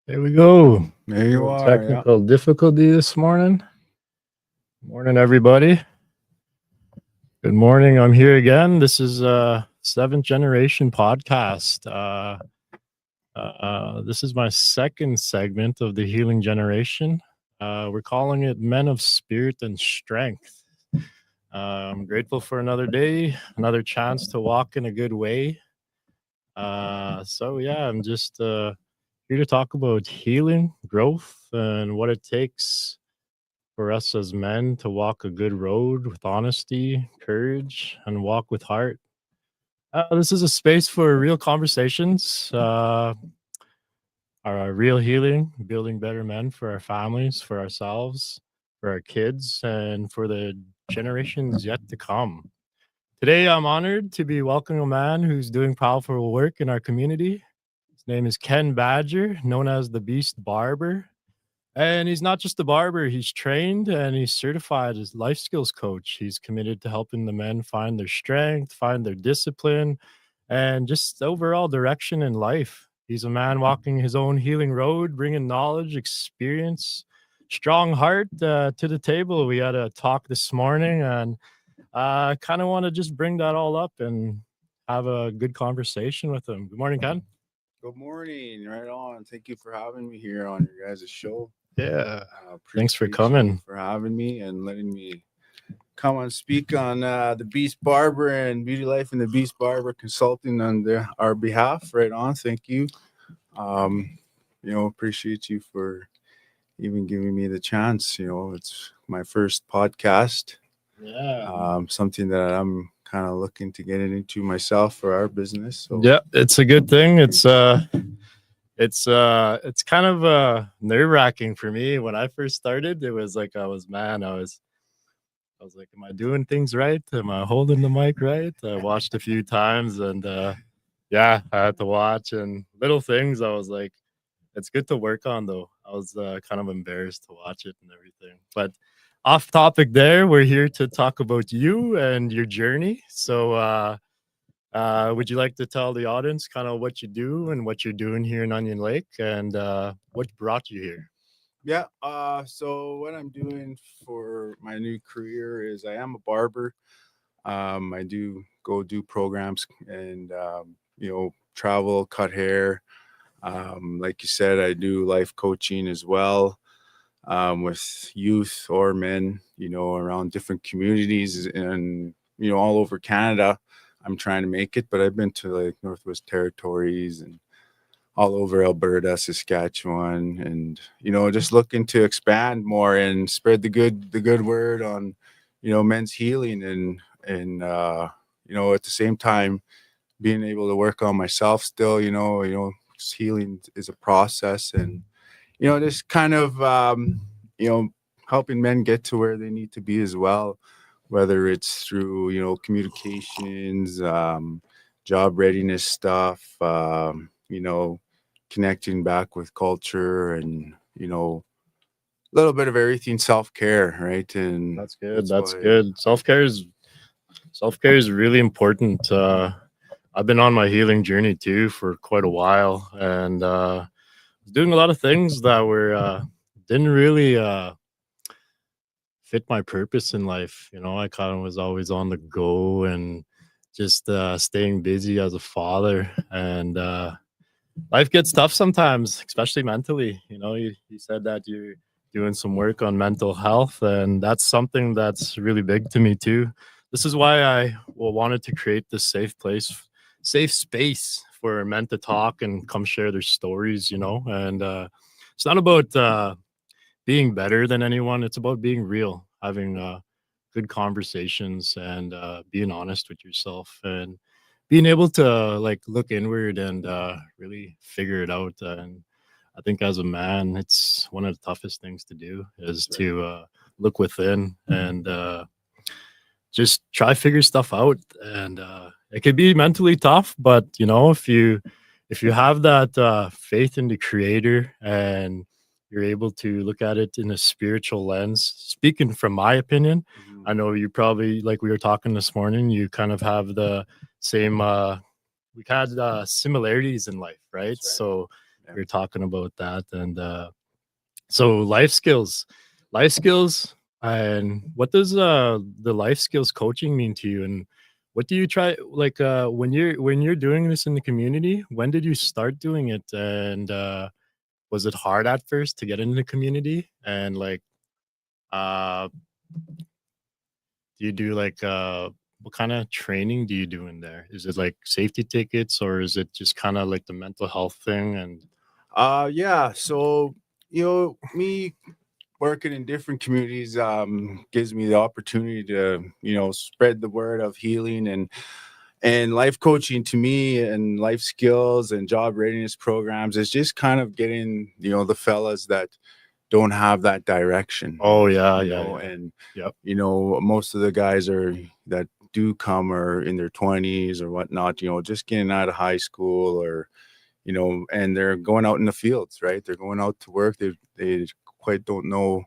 There we go. There you Little are. Yeah. technical difficulty this morning. Morning, everybody. Good morning. I'm here again. This is Seventh Generation Podcast. This is my second segment of the Healing Generation. We're calling it Men of Spirit and Strength. I'm grateful for another day, another chance to walk in a good way. I'm just here to talk about healing, growth, and what it takes for us as men to walk a good road with honesty, courage, and walk with heart. This is a space for real conversations, our real healing, building better men for our families, for ourselves, for our kids, and for the generations yet to come. Today, I'm honored to be welcoming a man who's doing powerful work in our community. His name is Ken Badger, known as the Beast Barber. And he's not just a barber, he's trained and he's certified as life skills coach. He's committed to helping the men find their strength, find their discipline, and just overall direction in life. He's a man walking his own healing road, bringing knowledge, experience, strong heart to the table. We had a talk this morning, and I kind of want to just bring that all up and have a good conversation with him. Good morning, Ken. Good morning. Right on. Thank you for having me here on your guys' show. Yeah. Thanks for Appreciate you coming. for having me and letting me come and speak on the Beast Barber and Beauty Life and the Beast Barber Consulting on our behalf. Right on. Thank you. Appreciate you for even giving me the chance. It's my first podcast. Yeah. Something that I'm kind of looking to get into myself for our business. So Yeah, it's a good thing. It's kind of nerve-wracking for me. When I first started, it was like I was like, am I doing things right? Am I holding the mic right? I watched a few times, and yeah, I had to watch, and little things I was like, it's good to work on though. I was kind of embarrassed to watch it and everything. But off topic there, we're here to talk about you and your journey. So would you like to tell the audience kind of what you do and what you're doing here in Onion Lake, and what brought you here? Yeah. So what I'm doing for my new career is I am a barber. I do go do programs and travel, cut hair. Like you said, I do life coaching as well, with youth or men, around different communities and all over Canada. I'm trying to make it, but I've been to like Northwest Territories and all over Alberta, Saskatchewan, and just looking to expand more and spread the good word on men's healing and at the same time being able to work on myself still. Healing is a process, and just kind of helping men get to where they need to be as well, whether it's through communications, job readiness stuff, connecting back with culture, and a little bit of everything, self-care, right? And That's good. That's good. Self-care is really important. I've been on my healing journey too for quite a while, and was doing a lot of things that were didn't really fit my purpose in life. I kind of was always on the go and just staying busy as a father, and life gets tough sometimes, especially mentally. You said that you're doing some work on mental health, and that's something that's really big to me too. This is why I wanted to create this safe space for men to talk and come share their stories. And it's not about being better than anyone. It's about being real, having good conversations, and being honest with yourself, and being able to like look inward and really figure it out. And I think as a man, it's one of the toughest things to do is to look within and just try figure stuff out. And it could be mentally tough, but if you have that faith in the creator, and you're able to look at it in a spiritual lens. Speaking from my opinion, I know you probably, like we were talking this morning, you kind of have the same we had similarities in life, right? So Yeah. we were talking about that, and so life skills, and what does the life skills coaching mean to you, and what do you try like when you're doing this in the community? When did you start doing it, and was it hard at first to get into the community, and like uh do you do like what kind of training do you do in there? Is it like safety tickets, or is it just kind of like the mental health thing? And Yeah. So, me working in different communities gives me the opportunity to, spread the word of healing and life coaching to me, and life skills and job readiness programs is just kind of getting, the fellas that don't have that direction. oh yeah, yeah, yeah. And Yep. most of the guys are that do come are in their 20s or whatnot, just getting out of high school, or and they're going out in the fields, right? They're going out to work. They quite don't know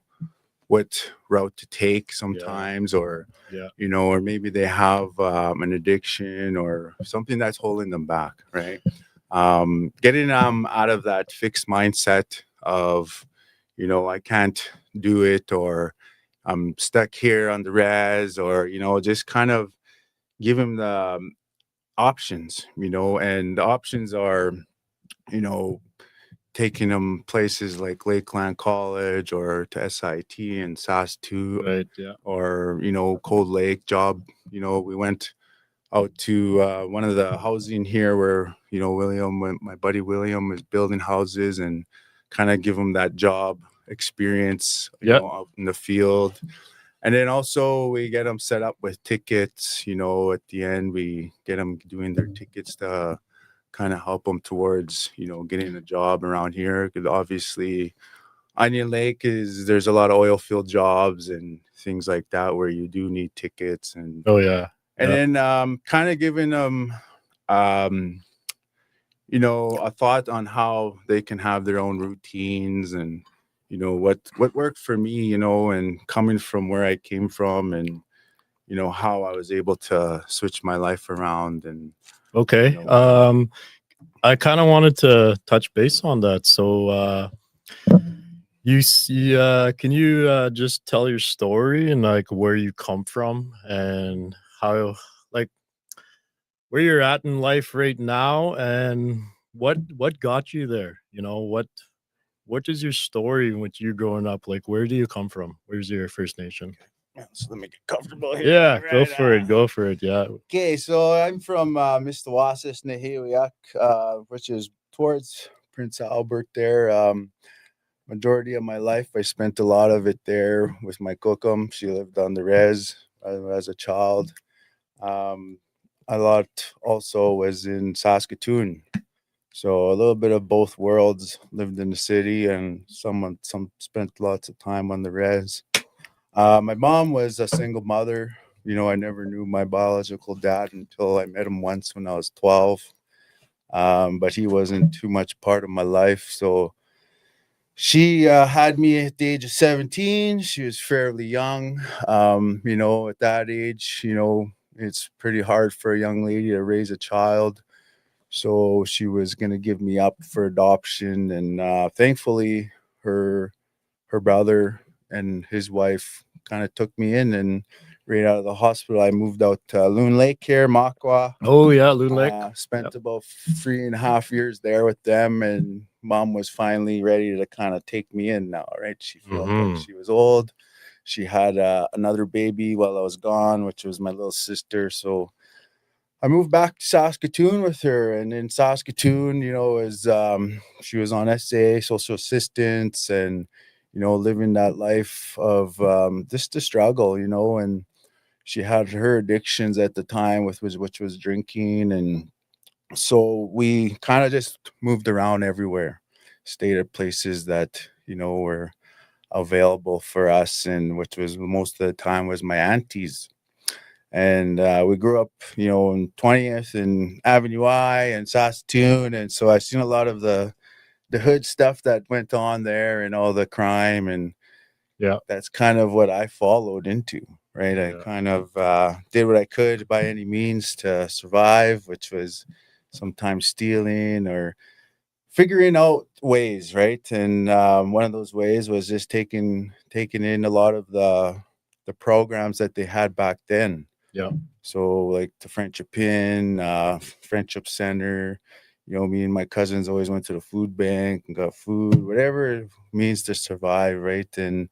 what route to take sometimes, or Yeah. or maybe they have an addiction or something that's holding them back, right? Getting them out of that fixed mindset of, I can't do it, or I'm stuck here on the res, or just kind of give them the options, and the options are, you know, taking them places like Lakeland College or to SIT and SAS2, Right. Yeah. or, Cold Lake job. We went out to one of the housing here where, my buddy William was building houses, and kind of give them that job experience, Yeah. out in the field. And then also we get them set up with tickets, at the end we get them doing their tickets to kind of help them towards, getting a job around here. Because obviously Onion Lake there's a lot of oil field jobs and things like that where you do need tickets. And Oh yeah. Yeah. then kind of giving them um a thought on how they can have their own routines, and what worked for me, and coming from where I came from, and how I was able to switch my life around. And Okay. I kind of wanted to touch base on that. So you see, can you just tell your story and like where you come from and how like where you're at in life right now, and what got you there? What is your here with you growing up? Like, where do you come from? Where's your First Nation? yeah, so let me get comfortable here. Yeah, go Right, for it. Go for it. Yeah. Okay, so I'm from Mistawasis, Nahiwiak, which is towards Prince Albert there. Majority of my life, I spent a lot of it there with my cookum. She lived on the res as a child. Um, a lot also was in Saskatoon. So a little bit of both worlds. Lived in the city, and some spent lots of time on the res. My mom was a single mother. I never knew my biological dad until I met him once when I was 12. But he wasn't too much part of my life. So she had me at the age of 17. She was fairly young. At that age, it's pretty hard for a young lady to raise a child. So she was going to give me up for adoption. And thankfully, her brother and his wife kind of took me in, and right out of the hospital, I moved out to Loon Lake here, Makwa. Oh yeah, Loon Lake. Spent Yep. about 3.5 years there with them, and mom was finally ready to kind of take me in now, right? She felt like she was old. She had another baby while I was gone, which was my little sister. So I moved back to Saskatoon with her, and in Saskatoon, she was on SA, social assistance, and living that life of just the struggle, and she had her addictions at the time, which was drinking, and so we kind of just moved around everywhere, stayed at places that were available for us, and which was most of the time was my auntie's. And we grew up, in 20th and Avenue I and Saskatoon, and so I've seen a lot of the hood stuff that went on there and all the crime, and Yeah. that's kind of what I followed into, right? I kind of did what I could by any means to survive, which was sometimes stealing or figuring out ways, right? And one of those ways was just taking in a lot of the programs that they had back then. Yeah. So like the Friendship Inn, Friendship Center, me and my cousins always went to the food bank and got food, whatever it means to survive, right? And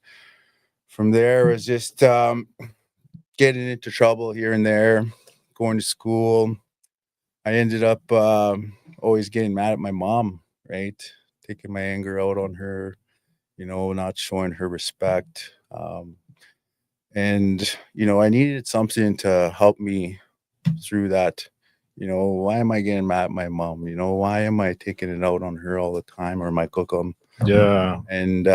from there it was just getting into trouble here and there, going to school. I ended up always getting mad at my mom, right? Taking my anger out on her, not showing her respect. And, I needed something to help me through that. Why am I getting mad at my mom? Why am I taking it out on her all the time or my cookum? Yeah. And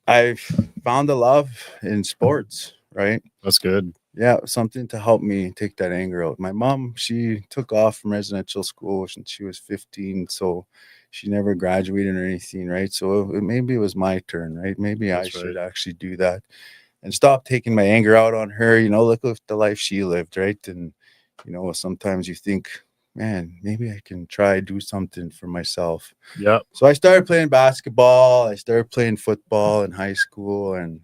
I've found a love in sports, right? That's good. Yeah, something to help me take that anger out. My mom, she took off from residential school since she was 15, so she never graduated or anything, right? So maybe it was my turn, right? Maybe I That's right. should actually do that and stop taking my anger out on her. Look at the life she lived, right? And sometimes you think, man, maybe I can try do something for myself. Yep. So I started playing basketball. I started playing football in high school, and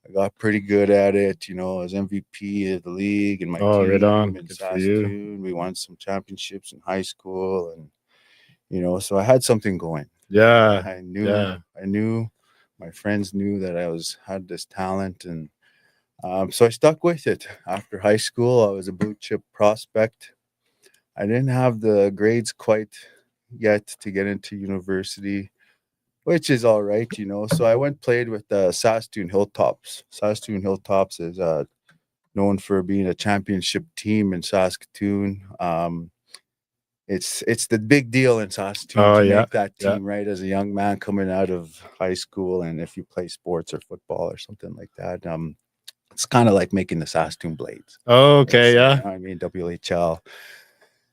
I got pretty good at it. I was MVP of the league and my Oh, right on. team in Good for you. Saskatoon. We won some championships in high school, and so I had something going. Yeah. I knew, Yeah. my friends knew that had this talent, and so I stuck with it. After high school, I was a blue chip prospect. I didn't have the grades quite yet to get into university, which is all right. So I went played with the Saskatoon Hilltops. Saskatoon Hilltops is known for being a championship team in Saskatoon. It's the big deal in Saskatoon Oh, to yeah. make that Yeah. team, right? As a young man coming out of high school, and if you play sports or football or something like that, it's kind of like making the Saskatoon Blades. Oh, okay. Yeah. I mean, WHL.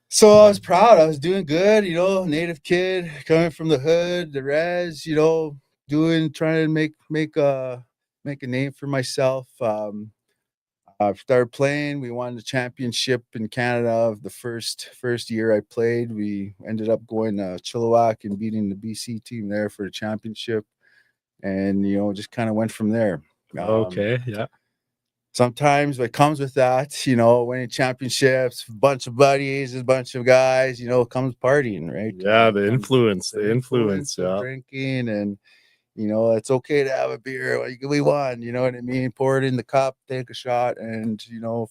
So I was proud. I was doing good, native kid coming from the hood, the res, trying to make a name for myself. I started playing. We won the championship in Canada. The first year I played, we ended up going to Chilliwack and beating the BC team there for the championship, and just kind of went from there. Okay. Yeah. Sometimes what comes with that, winning championships, a bunch of buddies, a bunch of guys, comes partying, right? Yeah. The Comes influence. the The influence. of Yeah. drinking, and it's okay to have a beer. Like, we won, you know what I mean? Pour it in the cup, take a shot. And,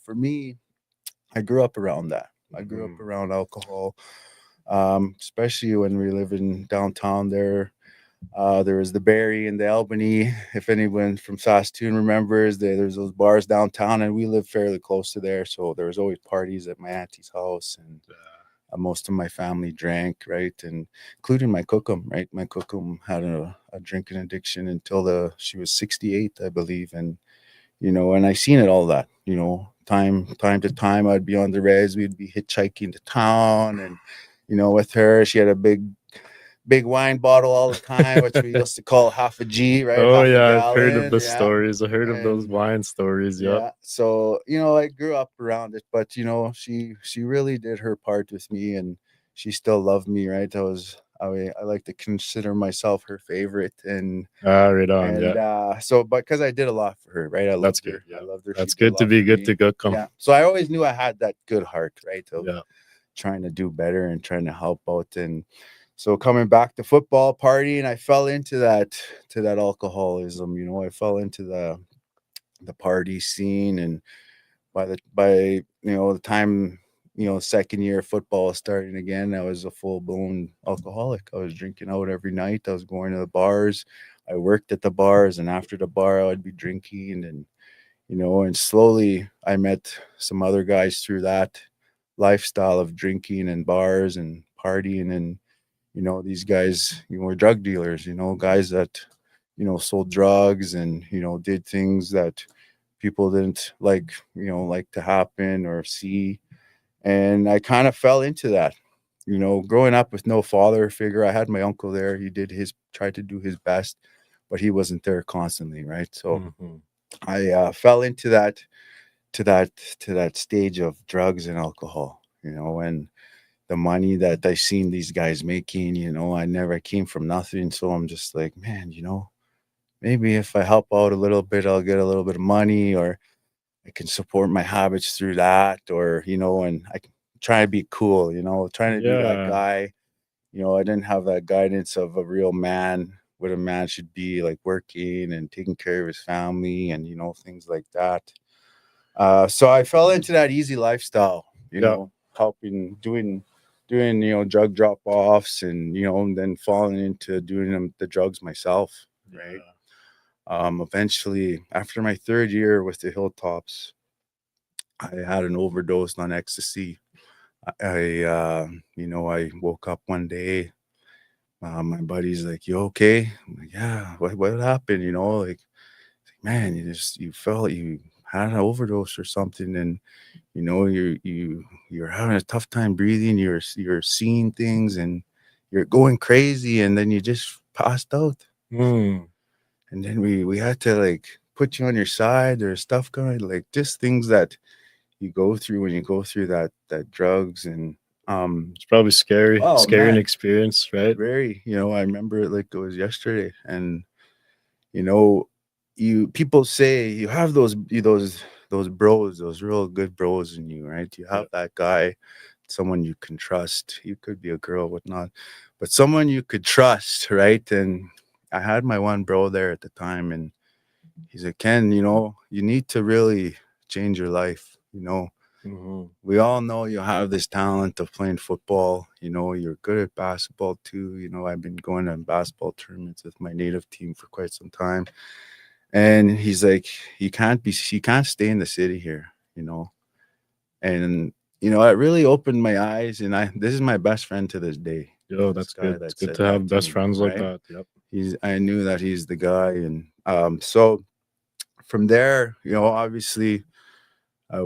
for me, I grew up around that. I grew up around alcohol, especially when we live in downtown there. There was the Barrie and the Albany. If anyone from Saskatoon remembers, there's those bars downtown, and we lived fairly close to there. So there was always parties at my auntie's house, and most of my family drank, right, and including my cookum, right. My cookum had a drinking addiction until she was 68, I believe, and and I seen it all that, time to time. I'd be on the res, we'd be hitchhiking to town, and with her, she had a big wine bottle all the time, which we used to call half a G, right? Oh, Half a yeah. I've heard of gallon, the yeah. stories. I heard of those And wine stories. Yep. yeah, so I grew up around it, but she really did her part with me, and she still loved me, right? I like to consider myself her favorite, and Right on. Yeah. so, but because I did a lot for her, right? I That's loved good. her. Yeah. I loved her. That's She did a good to lot be for good to me. go come. Yeah. So I always knew I had that good heart, right? Of Yeah. trying to do better and trying to help out. And so coming back to football, partying, I fell into that alcoholism. I fell into the party scene, and by the time second year of football was starting again, I was a full-blown alcoholic. I was drinking out every night. I was going to the bars. I worked at the bars, and after the bar, I'd be drinking, and and slowly I met some other guys through that lifestyle of drinking and bars and partying, and these guys were drug dealers, guys that sold drugs, and did things that people didn't like to happen or see. And I kind of fell into that. Growing up with no father figure, I had my uncle there. He tried to do his best, but he wasn't there constantly, right? So Mhm. I fell into that to that stage of drugs and alcohol, and the money that I seen these guys making, I never came from nothing. So I'm just like, man, maybe if I help out a little bit, I'll get a little bit of money, or I can support my habits through that, or, and I can try to be cool, trying to be that Yeah. guy. I didn't have that guidance of a real man, what a man should be, like working and taking care of his family and, things like that. So I fell into that easy lifestyle, Yeah. helping, doing, drug drop offs and, and then falling into doing the drugs myself. Right. Eventually, after my third year with the Hilltops, I had an overdose on ecstasy. I woke up one day. My buddy's like, "You okay?" I'm like, "Yeah." What happened? Like, man, you felt you had an overdose or something, and you're having a tough time breathing. You're seeing things, and you're going crazy, and then you just passed out. Mm. And then we had to like put you on your side. There's stuff going, like just things that you go through when you go through that drugs. And It's probably scary, oh scary an man, experience, right? very, I remember it like it was yesterday. And you know you people say you have those bros, those real good bros in you, right? You Yeah. have that guy, someone you can trust. You could be a girl, whatnot, but someone you could trust, right? And I had my one bro there at the time, and he's like, Ken, you need to really change your life. Mhm. We all know you have this talent of playing football. You're good at basketball too. I've been going to basketball tournaments with my native team for quite some time. And he's like, you can't stay in the city here, And it really opened my eyes. And this is my best friend to this day. Yo, This that's guy good. It's that good said to that have to best me, friends like right? that. Yep. I knew that he's the guy. And so from there, obviously I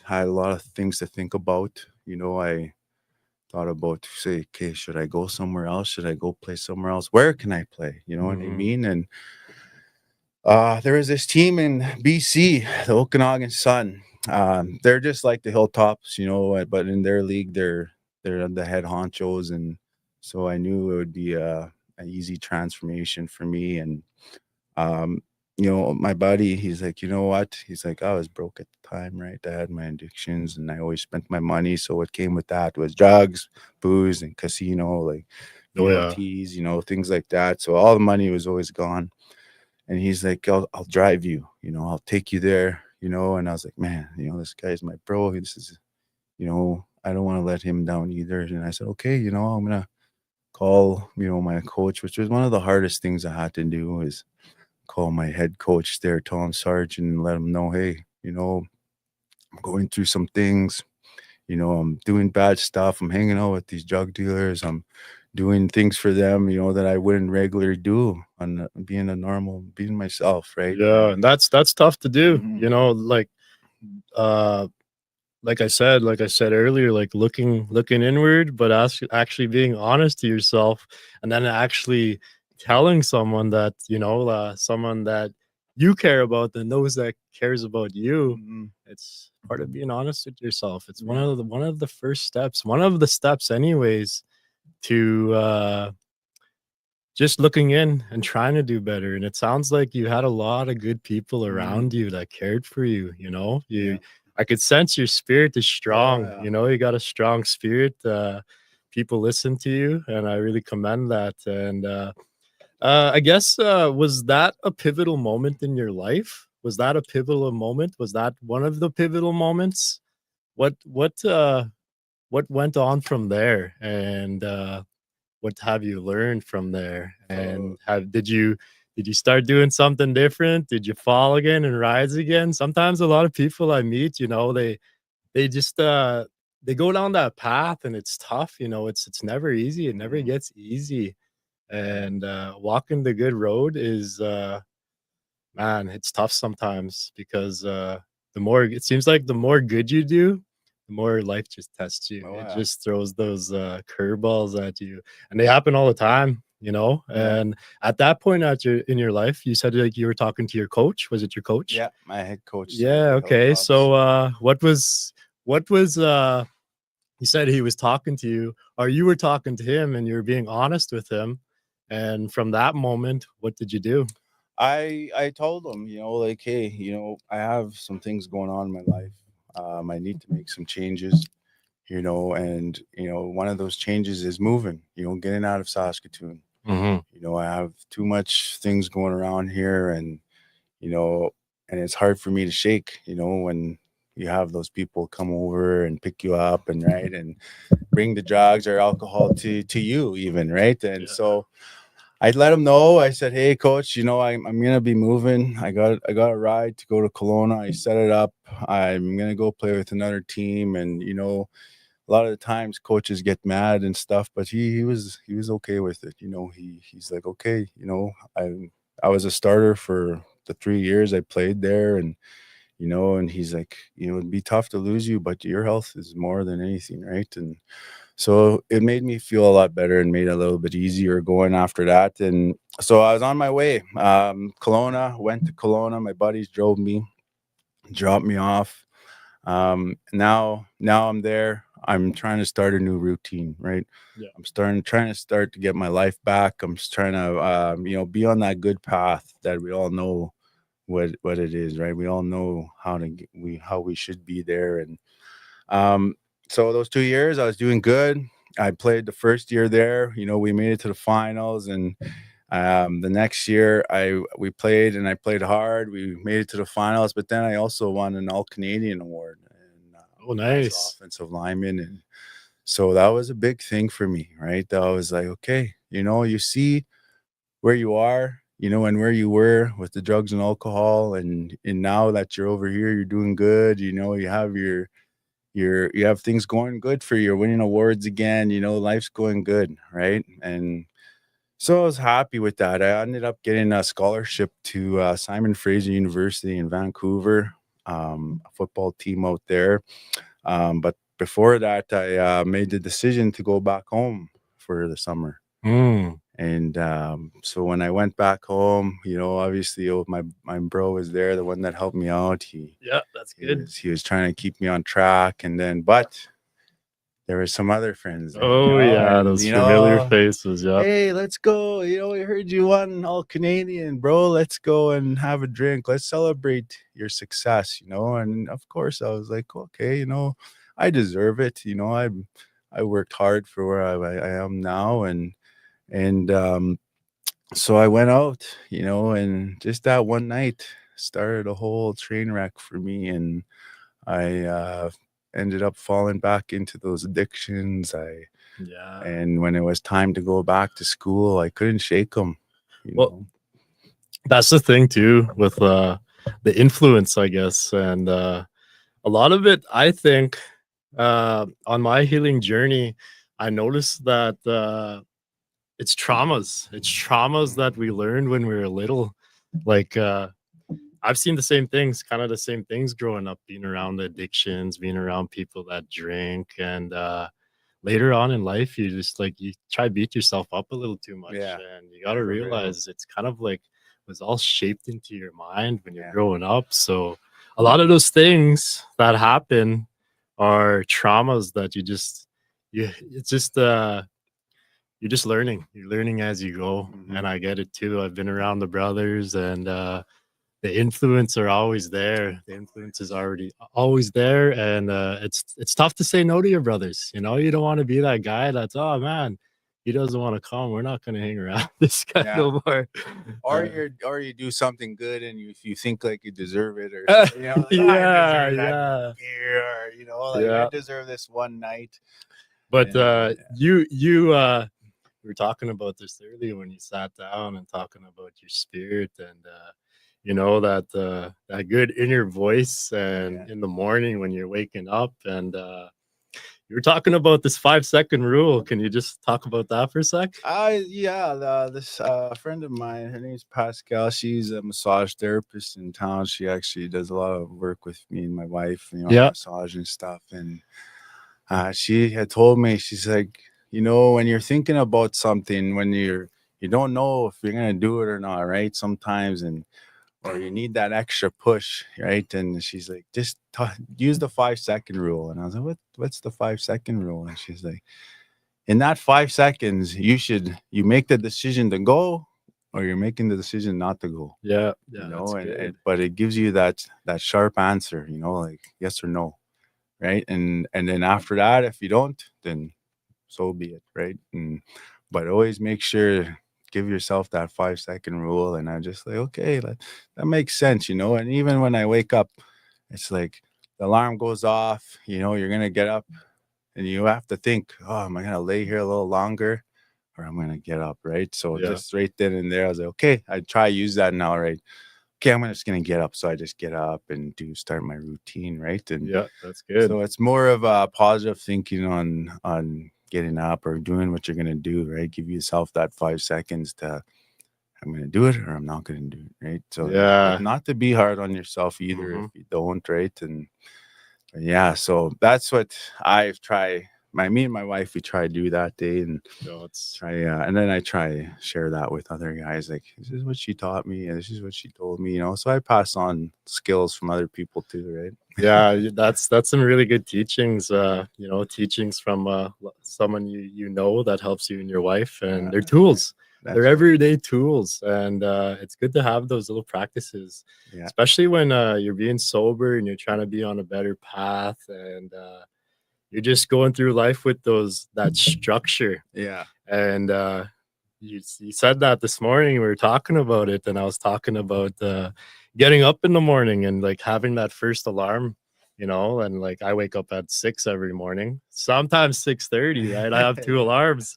had a lot of things to think about. I thought about, say, okay, should I go somewhere else? Should I go play somewhere else? Where can I play? You know what I Mhm. mean? And there was this team in BC, the Okanagan Sun. They're just like the Hilltops, but in their league, they're the head honchos, and so I knew it would be an easy transformation for me. And um, my buddy, he's like, you know what? He's like, I was broke at the time, right? I had my addictions, and I always spent my money. So what came with that was drugs, booze, and casino, like Oh yeah. VLTs, things like that. So all the money was always gone. And he's like, I'll drive you, I'll take you there, And I was like, man, this guy's my bro. This is, I don't want to let him down either. And I said, okay, I'm gonna call, my coach, which was one of the hardest things I had to do, is call my head coach there, Tom Sargent, and let him know, hey, I'm going through some things. I'm doing bad stuff. I'm hanging out with these drug dealers. I'm doing things for them, that I wouldn't regularly do on being myself, right? Yeah, and that's tough to do. Mhm. Uh like I said earlier, like looking inward, but actually being honest to yourself, and then actually telling someone that, someone that you care about, that knows that cares about you. Mhm. It's part of being honest with yourself. It's one Yeah. of the first steps, one of the steps anyways, to just looking in and trying to do better. And it sounds like you had a lot of good people Mhm. around you that cared for you. Yeah. I could sense your spirit is Oh, strong. yeah. You got a strong spirit. People listen to you, and I really commend that. And I guess, was that a pivotal moment in your life? Was that a pivotal moment? Was that one of the pivotal moments? What went on from there? And what have you learned from there? So And did you start doing something different? Did you fall again and rise again? Sometimes a lot of people I meet, they just they go down that path, and it's tough. It's never easy. It never mhm. gets easy. And walking the good road is, man, it's tough sometimes, because it seems like the more good you do, the more life just tests you. Oh, It yeah. just throws those curveballs at you, and they happen all the time. Yeah. And at that point in your life, you said like you were talking to your coach. Was it your coach? Yeah. My head coach there at Yeah. the Okay. Hilltops. So what was he said he was talking to you, or you were talking to him, and you were being honest with him. And from that moment, what did you do? I told him, like, hey, I have some things going on in my life. I need to make some changes, and one of those changes is moving, getting out of Saskatoon. Hmm. I have too much things going around here, and you know, and it's hard for me to shake, when you have those people come over and pick you up and right and bring the drugs or alcohol to you even, right? And Yeah. so I let him know. I said, "Hey, coach, I'm gonna be moving. I got a ride to go to Kelowna. I set it up. I'm gonna go play with another team, and a lot of the times coaches get mad and stuff, but he was okay with it. He's like, okay, I was a starter for the 3 years I played there, and he's like, it'd be tough to lose you, but your health is more than anything, right? And so it made me feel a lot better and made it a little bit easier going after that. And so I was on my way. Kelowna, went to Kelowna. My buddies drove me, dropped me off. Now I'm there. I'm trying to start a new routine, right? Yeah. I'm trying to start to get my life back. I'm just trying to, be on that good path that we all know what it is, right? We all know how we should be there. And um, so those 2 years I was doing good. I played the first year there. We made it to the finals, and the next year we played and I played hard. We made it to the finals, but then I also won an All Canadian award and Oh, as nice. offensive lineman, and so that was a big thing for me, right? That was like, okay, you see where you are, and where you were with the drugs and alcohol, and now that you're over here, you're doing good. You have you have things going good for you. You're winning awards again. Life's going good, right? And so I was happy with that. I ended up getting a scholarship to Simon Fraser University in Vancouver, a football team out there. But before that, I made the decision to go back home for the summer. Mm. And so when I went back home, obviously, my bro was there, the one that helped me out. Yeah, that's He good. was he was trying to keep me on track, and then but there were some other friends there, Oh yeah, and those familiar faces. Yep. hey, let's go. We heard you won All Canadian, bro. Let's go and have a drink. Let's celebrate your success, And of course, I was like, okay, I deserve it. I worked hard for where I am now, and so I went out, and just that one night started a whole train wreck for me, and I ended up falling back into those addictions. Yeah. And when it was time to go back to school, I couldn't shake them. You Well, know. that's the thing too with the influence, I guess, and a lot of it, I think, on my healing journey, I noticed that it's traumas. It's traumas that we learned when we were little. Like I've seen the same things, kind of the same things growing up, being around the addictions, being around people that drink, and later on in life, you just like you try to beat yourself up a little too much, Yeah, and you got to for real. realize it's kind of like was all shaped into your mind when you're Yeah. growing up. So a lot of those things that happen are traumas that you it's just you're just learning. You're learning as you go, Mhm. and I get it too. I've been around the brothers, and the influence are always there. The influence is already always there, and it's tough to say no to your brothers. You don't want to be that guy that's, oh man, he doesn't want to come. We're not going to hang around this guy Yeah. no more. Or you do something good and you think like you deserve it, or something, like, I Yeah, deserve that yeah, beer, or like I yeah. deserve this one night. But And we were talking about this earlier when you sat down and talking about your spirit and that good inner voice and yeah. in the morning when you're waking up and you were talking about this 5-second rule. Can you just talk about that for a sec? This friend of mine, her name's Pascal. She's a massage therapist in town. She actually does a lot of work with me and my wife, Yeah. massage and stuff. And she had told me, she's like, when you're thinking about something, when you don't know if you're gonna do it or not, right? Sometimes, and or you need that extra push, right? And she's like, just use the 5 second rule. And I was like, what's the 5 second rule? And she's like, in that 5 seconds, you make the decision to go, or you're making the decision not to go. Yeah, You yeah, know, that's and good. but it gives you that sharp answer, you know, like yes or no, right? And then after that, if you don't, then so be it, right? But always make sure, give yourself that 5 second rule. And I'm just like, okay, that makes sense, you know. And even when I wake up, it's like the alarm goes off, you know, you're gonna get up and you have to think, oh, am I gonna lay here a little longer or I'm gonna get up, right? So Yeah, just right then and there, I was like, okay, I try to use that now, right? Okay, I'm just gonna get up. So I just get up and start my routine, right? And yeah, that's good. so it's more of a positive thinking on getting up or doing what you're gonna do, right? Give yourself that 5 seconds to, I'm gonna do it or I'm not gonna do it, right? So but Yeah. not to be hard on yourself either if Hmm. you don't, right? And yeah, so that's what I've tried. Me and my wife, we try to do that day and No, it's try, and then I try share that with other guys. Like, this is what she taught me, and this is what she told me, you know. So I pass on skills from other people too, right? yeah, that's some really good teachings. Teachings from someone you know that helps you and your wife, and they're Yeah, tools. They're that's right. everyday tools, and it's good to have those little practices, Yeah, especially when you're being sober and you're trying to be on a better path, and you're just going through life with that structure. yeah, And you said that this morning. We were talking about it, and I was talking about getting up in the morning and like having that first alarm, and like I wake up at 6 every morning, sometimes 6:30, right? I have two yeah, alarms,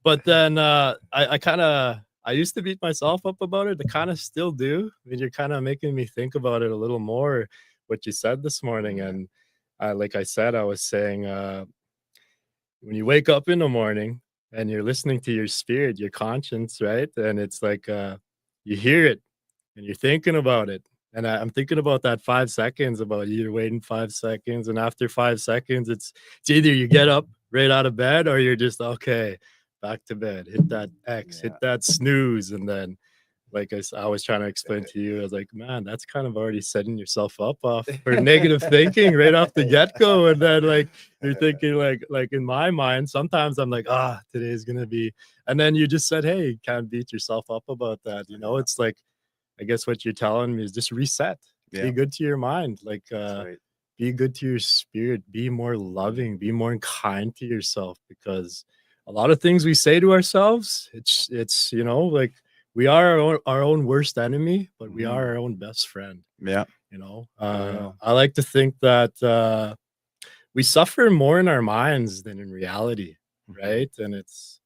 but then I kind of I used to beat myself up about it. I kind of still do. I mean, you're kind of making me think about it a little more. What you said this morning, yeah, and like I said, I was saying when you wake up in the morning and you're listening to your spirit, your conscience, right? And it's like you hear it and you're thinking about it. And I'm thinking about that 5 seconds, about you're waiting 5 seconds, and after 5 seconds, it's either you get up right out of bed or you're just okay, back to bed, hit that X, hit yeah. that snooze, and then like I was trying to explain to you, I was like, man, that's kind of already setting yourself up off for negative thinking right off the get go, and then like you're thinking like in my mind, sometimes I'm like, today's gonna be, and then you just said, hey, you can't beat yourself up about that. Yeah, It's like I guess what you're telling me is just reset, yeah, be good to your mind, like that's right. be good to your spirit, be more loving, be more kind to yourself, because a lot of things we say to ourselves, it's like we are our own worst enemy, but we Hmm. are our own best friend. Yeah, for real. I like to think that we suffer more in our minds than in reality, Hmm. right? And it's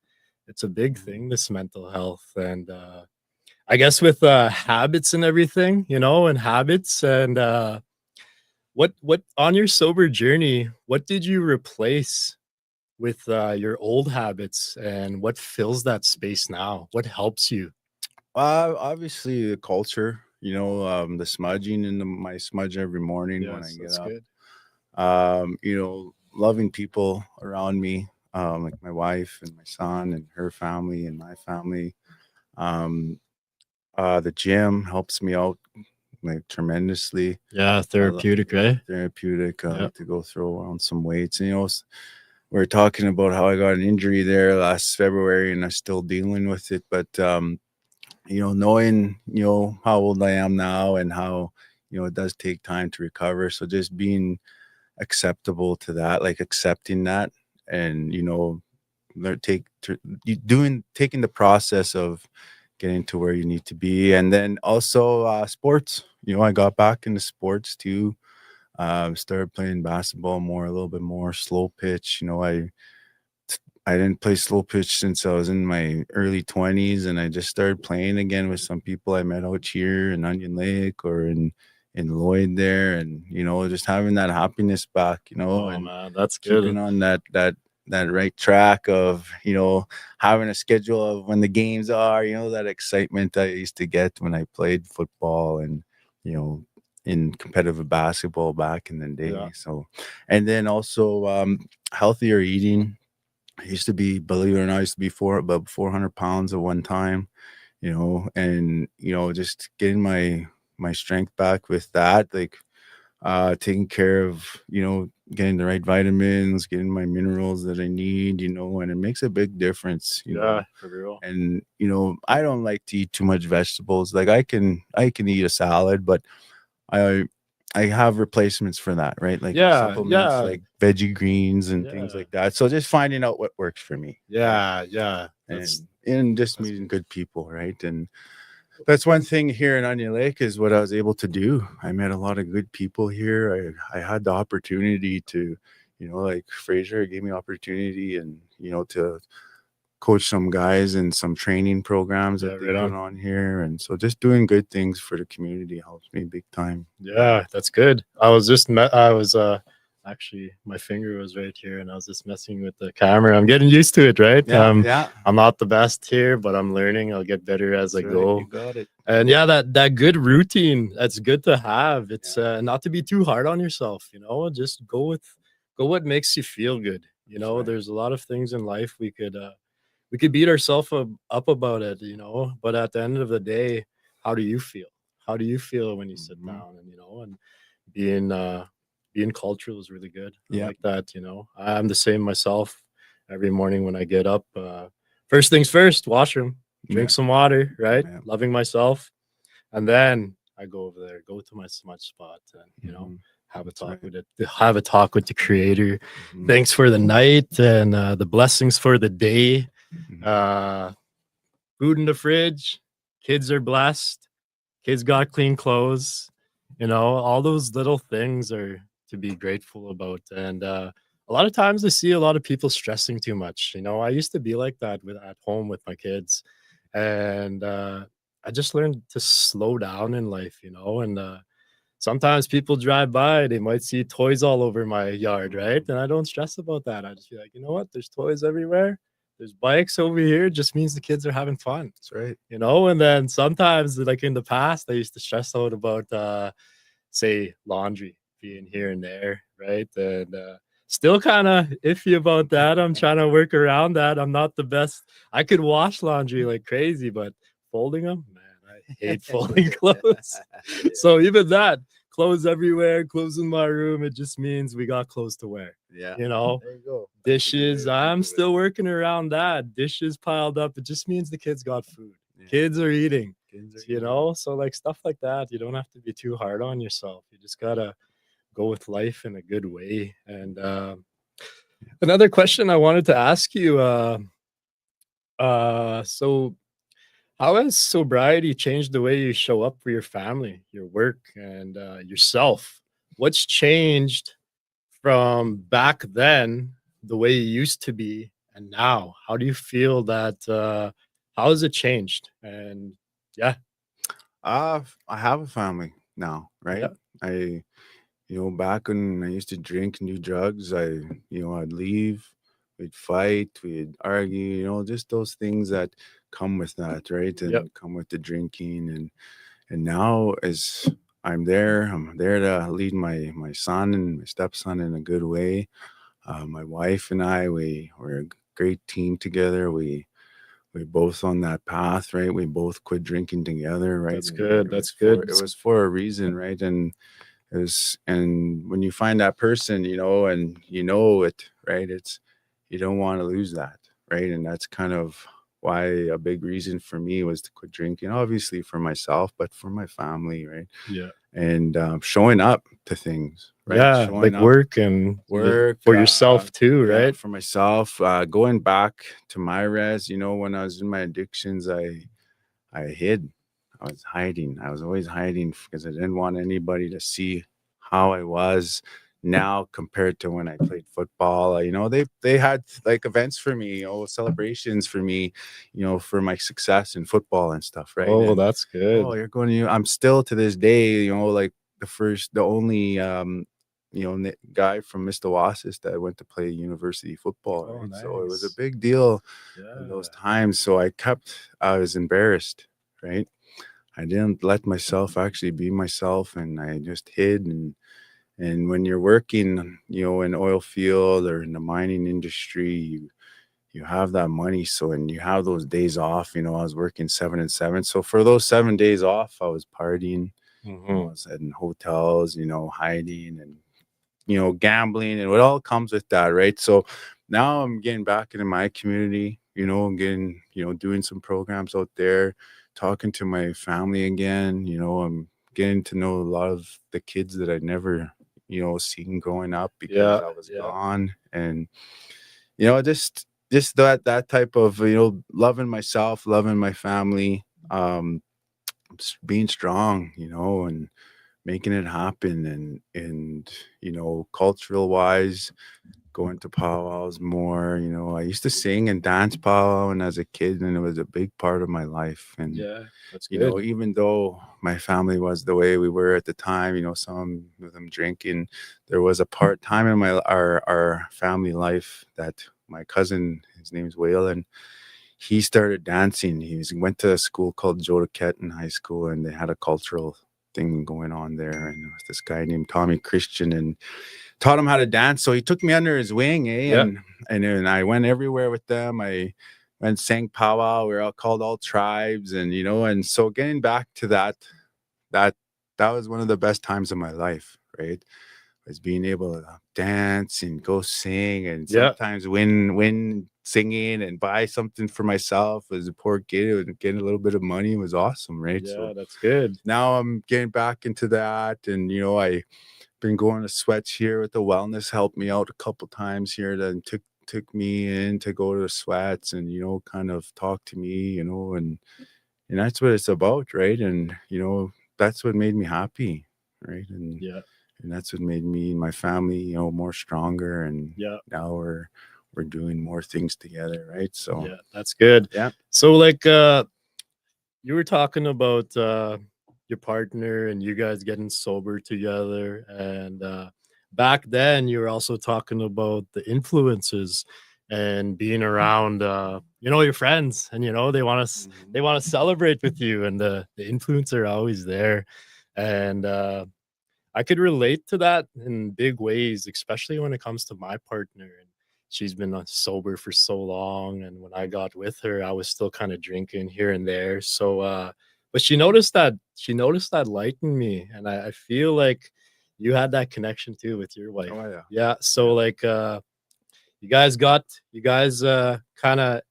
a big Hmm. thing, this mental health. And I guess with habits and everything, and habits, and what on your sober journey, what did you replace with your old habits, and what fills that space now? What helps you? Obviously the culture, you know, the smudging and my smudge every morning when I Yes, get that's up. good. You know, loving people around me, like my wife and my son and her family and my family. Um, the gym helps me out like tremendously. Yeah, I love therapeutic, right? therapeutic. I Yeah. like to go throw around some weights. And, you know, we are talking about how I got an injury there last February and I'm still dealing with it. But you know, knowing, you know, how old I am now and how, you know, it does take time to recover. So just being acceptable to that, like accepting that and, you know, taking the process of getting to where you need to be. And then also sports, you know, I got back into sports too. Started playing basketball more, a little bit more slow pitch. You know, I didn't play slow pitch since I was in my early 20s, and I just started playing again with some people I met out here in Onion Lake or in Lloyd there, and you know, just having that happiness back, you know, Oh and man, that's keeping good. on that right track of, you know, having a schedule of when the games are, you know, that excitement I used to get when I played football and, you know, in competitive basketball back in the Yeah. day. So, and then also healthier eating. I used to be, believe it or not, I used to be about 400 pounds at one time, you know, and, you know, just getting my strength back with that, like taking care of, getting the right vitamins, getting my minerals that I need, and it makes a big difference, Yeah, for real. and I don't like to eat too much vegetables. Like I can eat a salad, but I I have replacements for that, right? Like Yeah, supplements yeah, like veggie greens and things yeah, like that. So just finding out what works for me, right? yeah, yeah. And in just That's meeting good. good people, right? And that's one thing here in Onion Lake is what I was able to do. I met a lot of good people here. I had the opportunity to, like Fraser gave me opportunity and, to coach some guys in some training programs Yeah, that they right put on. on here. And so just doing good things for the community helps me big time. Yeah, that's good. I was actually my finger was right here and I was just messing with the camera. I'm getting used to it, right? Yeah, yeah. I'm not the best here, but I'm learning. I'll get better as I That's right. go. You got it. And yeah, that good routine, that's good to have. It's Yeah, not to be too hard on yourself, just go what makes you feel good. that's right. There's a lot of things in life we could beat ourselves up about it, but at the end of the day, how do you feel? How do you feel when you sit Hmm. down and being being cultural is really good. I Yeah, like that. I'm the same myself. Every morning when I get up, first things first, washroom, yeah, drink some water, right? yeah. Loving myself, and then I go over there, go to my smudge spot, and Hmm. That's right. have a talk with the creator. Hmm. Thanks for the night and the blessings for the day. Hmm. uh Food in the fridge, kids are blessed, kids got clean clothes, all those little things are to be grateful about. And a lot of times I see a lot of people stressing too much. I used to be like that with at home with my kids. And I just learned to slow down in life, and sometimes people drive by, they might see toys all over my yard, right? Hmm. And I don't stress about that. I just be like, you know what? There's toys everywhere. There's bikes over here. Just means the kids are having fun, That's right. And then sometimes, like in the past, I used to stress out about, say, laundry being here and there, right? And still kind of iffy about that. I'm trying to work around that. I'm not the best. I could wash laundry like crazy, but folding them, man, I hate folding clothes. So even that, clothes everywhere, clothes in my room, it just means we got clothes to wear. Yeah. You know, There you go. That's a good way dishes, to think I'm of it. still working around that. Dishes piled up, it just means the kids got food. Yeah. Kids are eating, Kids are eating. so like stuff like that. You don't have to be too hard on yourself. You just gotta go with life in a good way. And another question I wanted to ask you, so how has sobriety changed the way you show up for your family, your work, and yourself? What's changed from back then, the way you used to be, and now? How do you feel that? How has it changed? And yeah, I have a family now, yeah, right? I, back when I used to drink and do drugs, I'd leave, we'd fight, we'd argue, just those things that come with that, right? yep, And come with the drinking and now as I'm there to lead my son and my stepson in a good way. My wife and we're a great team together. We both on that path, right? We both quit drinking together, right? that's And good. That's good. it was for a reason, right? And when you find that person, and it, right? You don't want to lose that, right? And that's kind of why a big reason for me was to quit drinking, obviously for myself, but for my family, right? Yeah, And showing up to things, right? yeah, Showing like up work and work, for yourself too, yeah, right? for myself. Going back to my res, when I was in my addictions, I hid. I was hiding. I was always hiding because I didn't want anybody to see how I was now compared to when I played football. They had like events for me, celebrations for me, for my success in football and stuff, right? Oh, And that's oh, good. you're going to. I'm still to this day, like the only guy from Mr. Wasis that went to play university football, Oh, right? So it was a nice. big deal in those Yeah, times. So I was embarrassed, right? I didn't let myself actually be myself, and I just hid. And when you're working, in oil field or in the mining industry, you have that money. So, and you have those days off. I was working 7 and 7. So for those 7 days off, I was partying. Mhm. I was in hotels, hiding and gambling and what all comes with that, right? So now I'm getting back into my community, I'm getting, doing some programs out there, talking to my family again, I'm getting to know a lot of the kids that I never, seen growing up because Yeah, I was yeah, gone. And, just that type of, loving myself, loving my family, um, being strong, and making it happen and cultural wise going to powwows more. I used to sing and dance powwow and as a kid, and it was a big part of my life. And yeah. That's good. even though my family was the way we were at the time, some of them drinking, there was a part time in our family life that my cousin, his name's Waylon, he started dancing. Went to a school called Jodaketten High School, and they had a cultural thing going on there. And there was this guy named Tommy Christian, and taught him how to dance. So he took me under his wing, Yeah, and then I went everywhere with them. I went sang powwow. We were all called all tribes, and and so getting back to that that was one of the best times of my life, right? Was being able to dance and go sing and yeah, sometimes win singing and buy something for myself as a poor kid and getting a little bit of money was awesome, right? yeah. So That's good. now I'm getting back into that, and I been going to sweats here with the wellness, helped me out a couple times here, then took me in to go to the sweats and kind of talk to me, and that's what it's about, right? And that's what made me happy, right? Yeah, And that's what made me and my family, more stronger. And yeah, now we're doing more things together, right? So yeah. That's good. yeah. So, like, you were talking about your partner and you guys getting sober together, and back then you were also talking about the influences and being around your friends, and Mhm. they want to celebrate with you, and the influence are always there. And I could relate to that in big ways, especially when it comes to my partner. And she's been sober for so long. And when I got with her, I was still kind of drinking here and there. So, but she noticed that light in me. And I feel like you had that connection too with your wife. Oh yeah. Yeah. So, Yeah. like, you guys kind of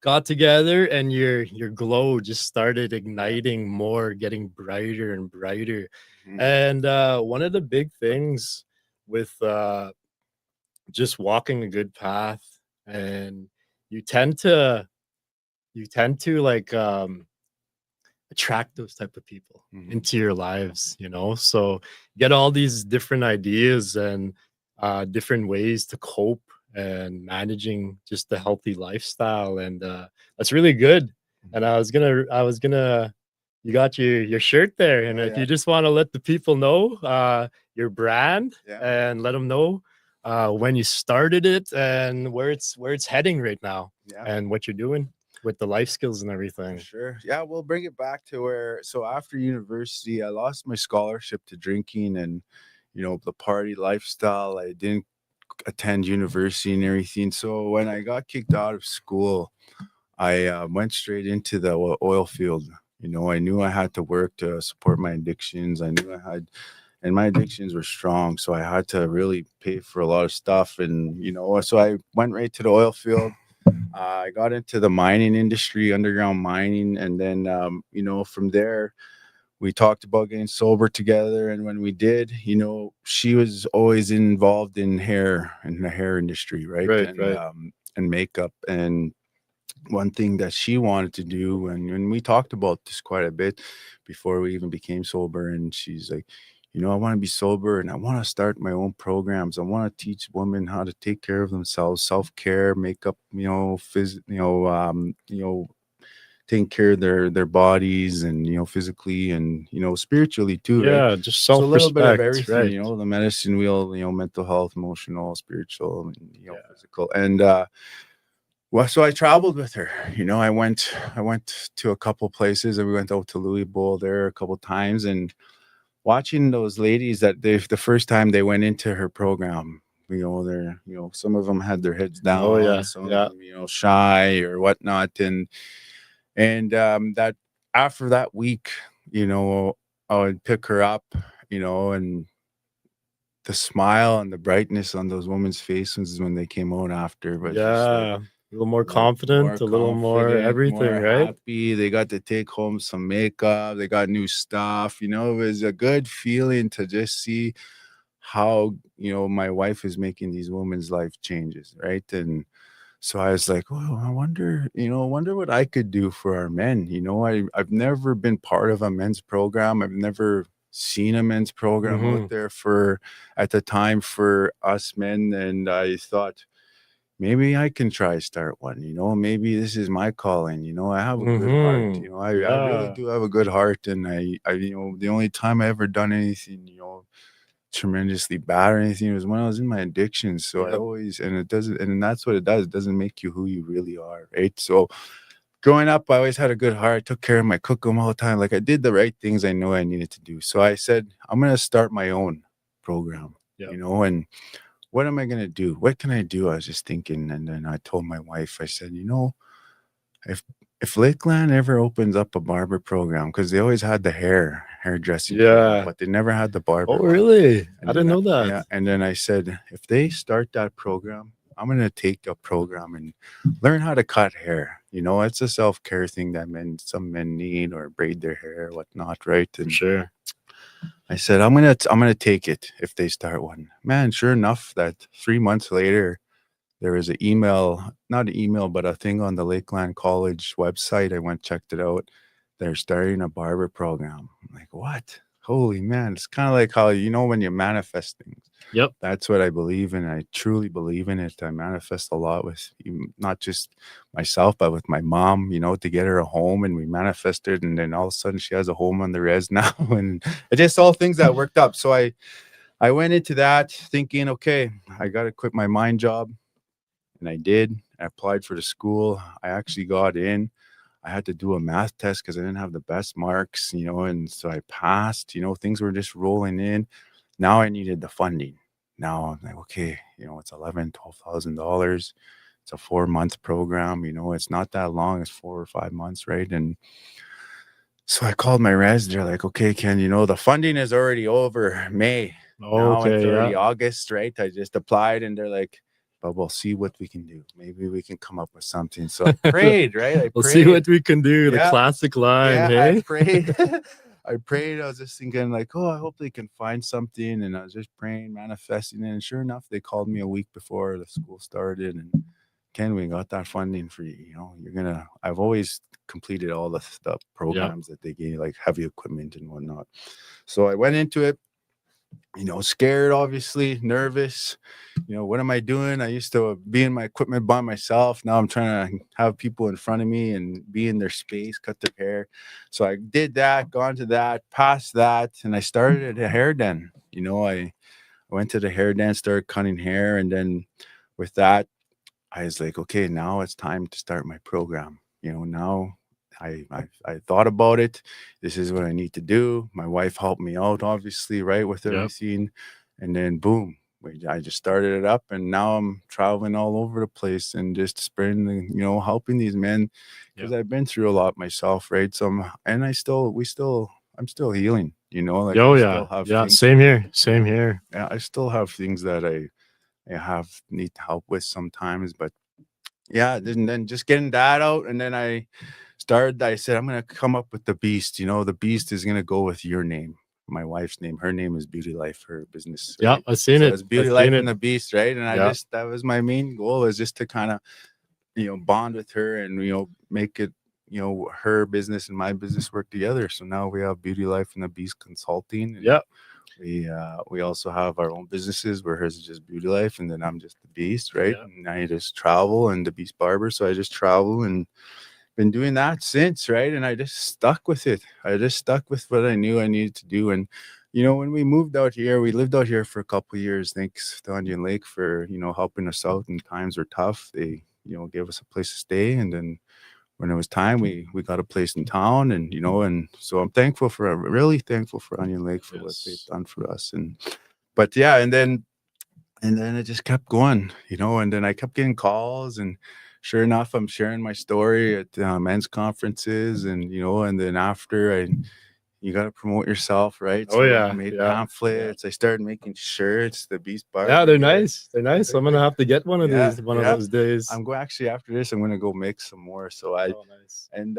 got together, and your glow just started Yeah. igniting more, getting brighter and brighter. Mhm. And one of the big things with just walking a good path, and you tend to like attract those type of people Mhm. into your lives, so get all these different ideas and different ways to cope and managing just the healthy lifestyle. And that's really good. And Mhm. I was gonna you got your shirt there, and Oh if you yeah. just want to let the people know your brand, Yeah. and let them know when you started it and where it's heading right now, Yeah. and what you're doing with the life skills and For everything. sure. Yeah, we'll bring it back to where so after university, I lost my scholarship to drinking and the party lifestyle. I didn't attend university and everything. So when I got kicked out of school, I went straight into the oil field. I knew I had to work to support my addictions. I knew I had, and my addictions were strong. So I had to really pay for a lot of stuff. And, so I went right to the oil field. I got into the mining industry, underground mining, and then from there we talked about getting sober together. And when we did, she was always involved in the hair industry, right, Right, right. and makeup. And one thing that she wanted to do, and we talked about this quite a bit before we even became sober, and she's like, I want to be sober and I want to start my own programs. I want to teach women how to take care of themselves, self-care, makeup, taking care of their bodies and physically and spiritually too, right? Yeah, just So a little bit of self-respect, everything, right. the medicine wheel, mental health, emotional, spiritual, and Yeah. physical. And well, so I traveled with her. I went to a couple places, and we went out to Louis Bowl there a couple times, and watching those ladies that the first time they went into her program, they're, some of them had their heads Oh, down, yeah, some of yeah. them, shy or whatnot. And that after that week, you know, I would pick her up, and the smile and the brightness on those women's faces when they came out after was just Yeah. A little more like more confident, a little more confident, everything, more right? happy. They got to take home some makeup. They got new stuff. It was a good feeling to just see how, my wife is making these women's life changes, right? And so I was like, oh, I wonder what I could do for our men. I've never been part of a men's program. I've never seen a men's program out Hmm. there at the time for us men. And I thought, maybe I can try start one, maybe this is my calling. I have a good heart. Hmm. I really Yeah. do have a good heart. And the only time I ever done anything, tremendously bad or anything was when I was in my addiction. So I Yep. always, and it doesn't, and that's what it does. It doesn't make you who you really are. Right. So growing up, I always had a good heart, took care of my cookum all the time. Like I did the right things I know I needed to do. So I said, I'm going to start my own program, Yep. and what am I going to do? What can I do? I was just thinking. And then I told my wife, I said, if Lakeland ever opens up a barber program, because they always had the hairdressing program, Yeah. but they never had the Oh, barber one. really? I And didn't then know that. yeah, and then I said, if they start that program, I'm gonna take a program and learn how to cut hair. It's a self-care thing that some men need, or braid their hair, whatnot, right? For And sure. I said, I'm gonna take it if they start one. Man, sure enough, that 3 months later, there was an email, not an email, but a thing on the Lakeland College website. I went, checked it out. They're starting a barber program. I'm like, what? Holy man. It's kind of like how, when you manifest things. Yep. That's what I believe in. I truly believe in it. I manifest a lot with not just myself, but with my mom, to get her a home, and we manifested. And then all of a sudden she has a home on the res now. And it just all things that worked up. So I went into that thinking, okay, I got to quit my mind job. And I did. I applied for the school. I actually got in. I had to do a math test because I didn't have the best marks, and so I passed. Things were just rolling in. Now I needed the funding. Now I'm like, okay, it's $12,000. It's a 4 month program. It's not that long. It's 4 or 5 months, right? And so I called my res. They're like, okay, Ken, the funding is already over May. Now it's Okay. already Yeah. August, right? I just applied, and they're like, but we'll see what we can do. Maybe we can come up with something. So I prayed, right? I We'll see prayed. what we can do. The Yeah. classic line, Yeah, I hey? prayed. I prayed. I was just thinking, like, oh, I hope they can find something. And I was just praying, manifesting it. And sure enough, they called me a week before the school started. And Ken, we got that funding for you. I've always completed all the programs that they gave, like heavy equipment and whatnot. So I went into it, scared, obviously, nervous. What am I doing? I used to be in my equipment by myself. Now I'm trying to have people in front of me and be in their space, cut their hair. So I did that, gone to that, passed that, and I started at a hair den. I went to the hair den, started cutting hair, and then with that, I was like, okay, now it's time to start my program. Now I thought about it. This is what I need to do. My wife helped me out, obviously, right, with Yep. everything. And then boom, I just started it up, and now I'm traveling all over the place and just spreading, helping these men, because Yep. I've been through a lot myself, right? So I'm still healing, like Oh, I yeah. still have Yeah. things. Same here. Same here. Yeah, I still have things that I need help with sometimes, but yeah, and then just getting that out, and then I said, I'm gonna come up with the beast. The beast is gonna go with your name, my wife's name. Her name is Beauty Life, her business, Yeah. right? I've seen So it. it's Beauty I've seen Life and it. the Beast, right? And Yeah. that was my main goal, is just to kind of, bond with her and, make it, her business and my business work together. So now we have Beauty Life and the Beast Consulting. And Yeah. we also have our own businesses, where hers is just Beauty Life, and then I'm just the Beast, right? Yeah. And I just travel, and the Beast Barber. So I just travel and been doing that since, right? And I just stuck with it. I just stuck with what I knew I needed to do. And when we moved out here, we lived out here for a couple of years. Thanks to Onion Lake for helping us out, and times were tough. They gave us a place to stay, and then when it was time, we got a place in town, and and so I'm really thankful for Onion Lake for what they've Yes. done for us. And but yeah, and then it just kept going, and then I kept getting calls, and sure enough, I'm sharing my story at men's conferences, and and then after you got to promote yourself, right? Oh, yeah, I made yeah, pamphlets. I started making shirts, the Beast Barber. yeah. They're here. nice. They're nice. I'm gonna have to get one of Yeah, these one of yeah. those days. I'm going actually after this. I'm gonna go make some more. So Oh, nice. and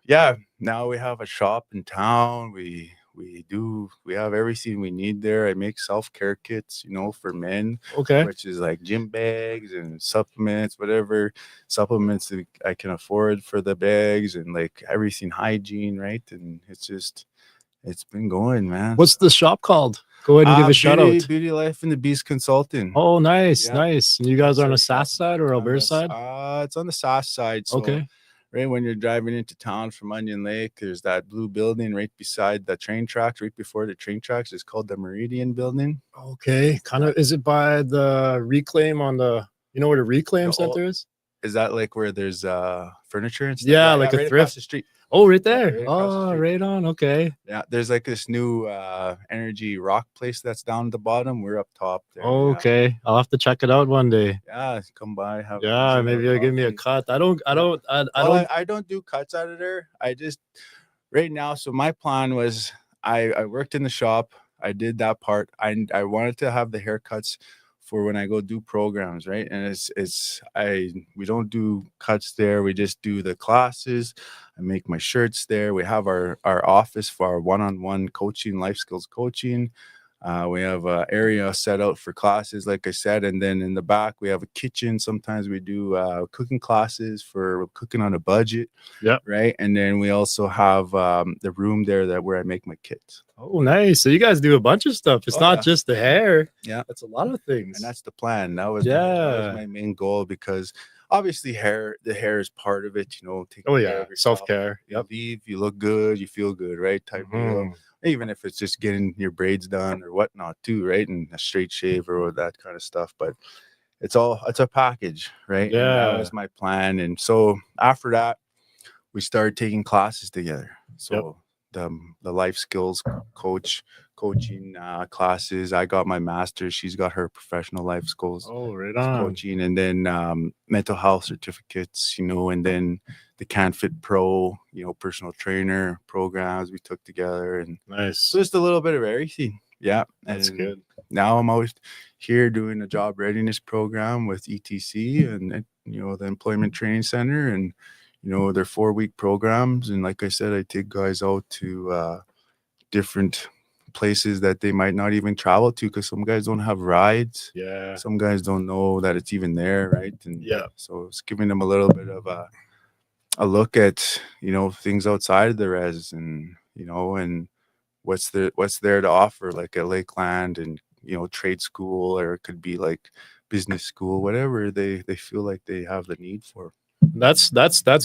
yeah, now we have a shop in town. We have everything we need there. I make self-care kits, for men, Okay. which is like gym bags and supplements, whatever supplements that I can afford for the bags, and like everything hygiene, right? And it's been going, man. What's the shop called? Go ahead and give a shout out. Beauty Life and the Beast Consulting. Oh, nice, Yeah. nice. And you guys are on the That's our Sask side or Alberta side? It's on the south side. So Okay. right when you're driving into town from Onion Lake, there's that blue building right beside the train tracks, right before the train tracks. It's called the Meridian Building. Okay. Kind of. Is it by the Reclaim on the? You know where the Reclaim The Center is? Is that like where there's furniture and stuff? Yeah, like a right thrift. across the street. Oh, right Yeah, there. right across the Oh, street. right on. Okay. Yeah, there's like this new energy rock place that's down at the bottom. We're up top there. Okay. I'll have to check it out one day. Yeah, come by. Yeah, maybe you'll give me a cut. I don't. I don't do cuts out of there. I just right now. So my plan was I worked in the shop. I did that part. I wanted to have the haircuts for when I go do programs, right? And we don't do cuts there. We just do the classes. I make my shirts there. We have our office for our one-on-one coaching, life skills coaching. We have an area set out for classes, like I said, and then in the back we have a kitchen. Sometimes we do cooking classes for cooking on a budget. Yeah. Right, and then we also have the room there where I make my kits. Oh, nice. So you guys do a bunch of stuff. It's not yeah. just the hair. Yeah, that's a lot of things. And that's the plan. That was my main goal, because obviously the hair is part of it. Taking Oh care yeah, of yourself. self-care. You leave, you look good, you feel good, right? Type deal. Even if it's just getting your braids done or whatnot too, right? And a straight shave or that kind of stuff. But it's a package, right? Yeah. And that was my plan. And so after that, we started taking classes together. So the life skills coaching classes. I got my master's. She's got her professional life skills. Oh, right on. Coaching, and then mental health certificates, and then the CanFit Pro, personal trainer programs we took together, and nice. So just a little bit of everything. Yeah, that's good. Now I'm always here doing a job readiness program with ETC and the Employment Training Center, and they're 4-week programs, and like I said, I take guys out to different places that they might not even travel to, because some guys don't have rides. Yeah, some guys don't know that it's even there, right? And so it's giving them a little bit of a look at things outside of the res, and and what's there to offer, like at Lakeland, and trade school, or it could be like business school, whatever they feel like they have the need for. That's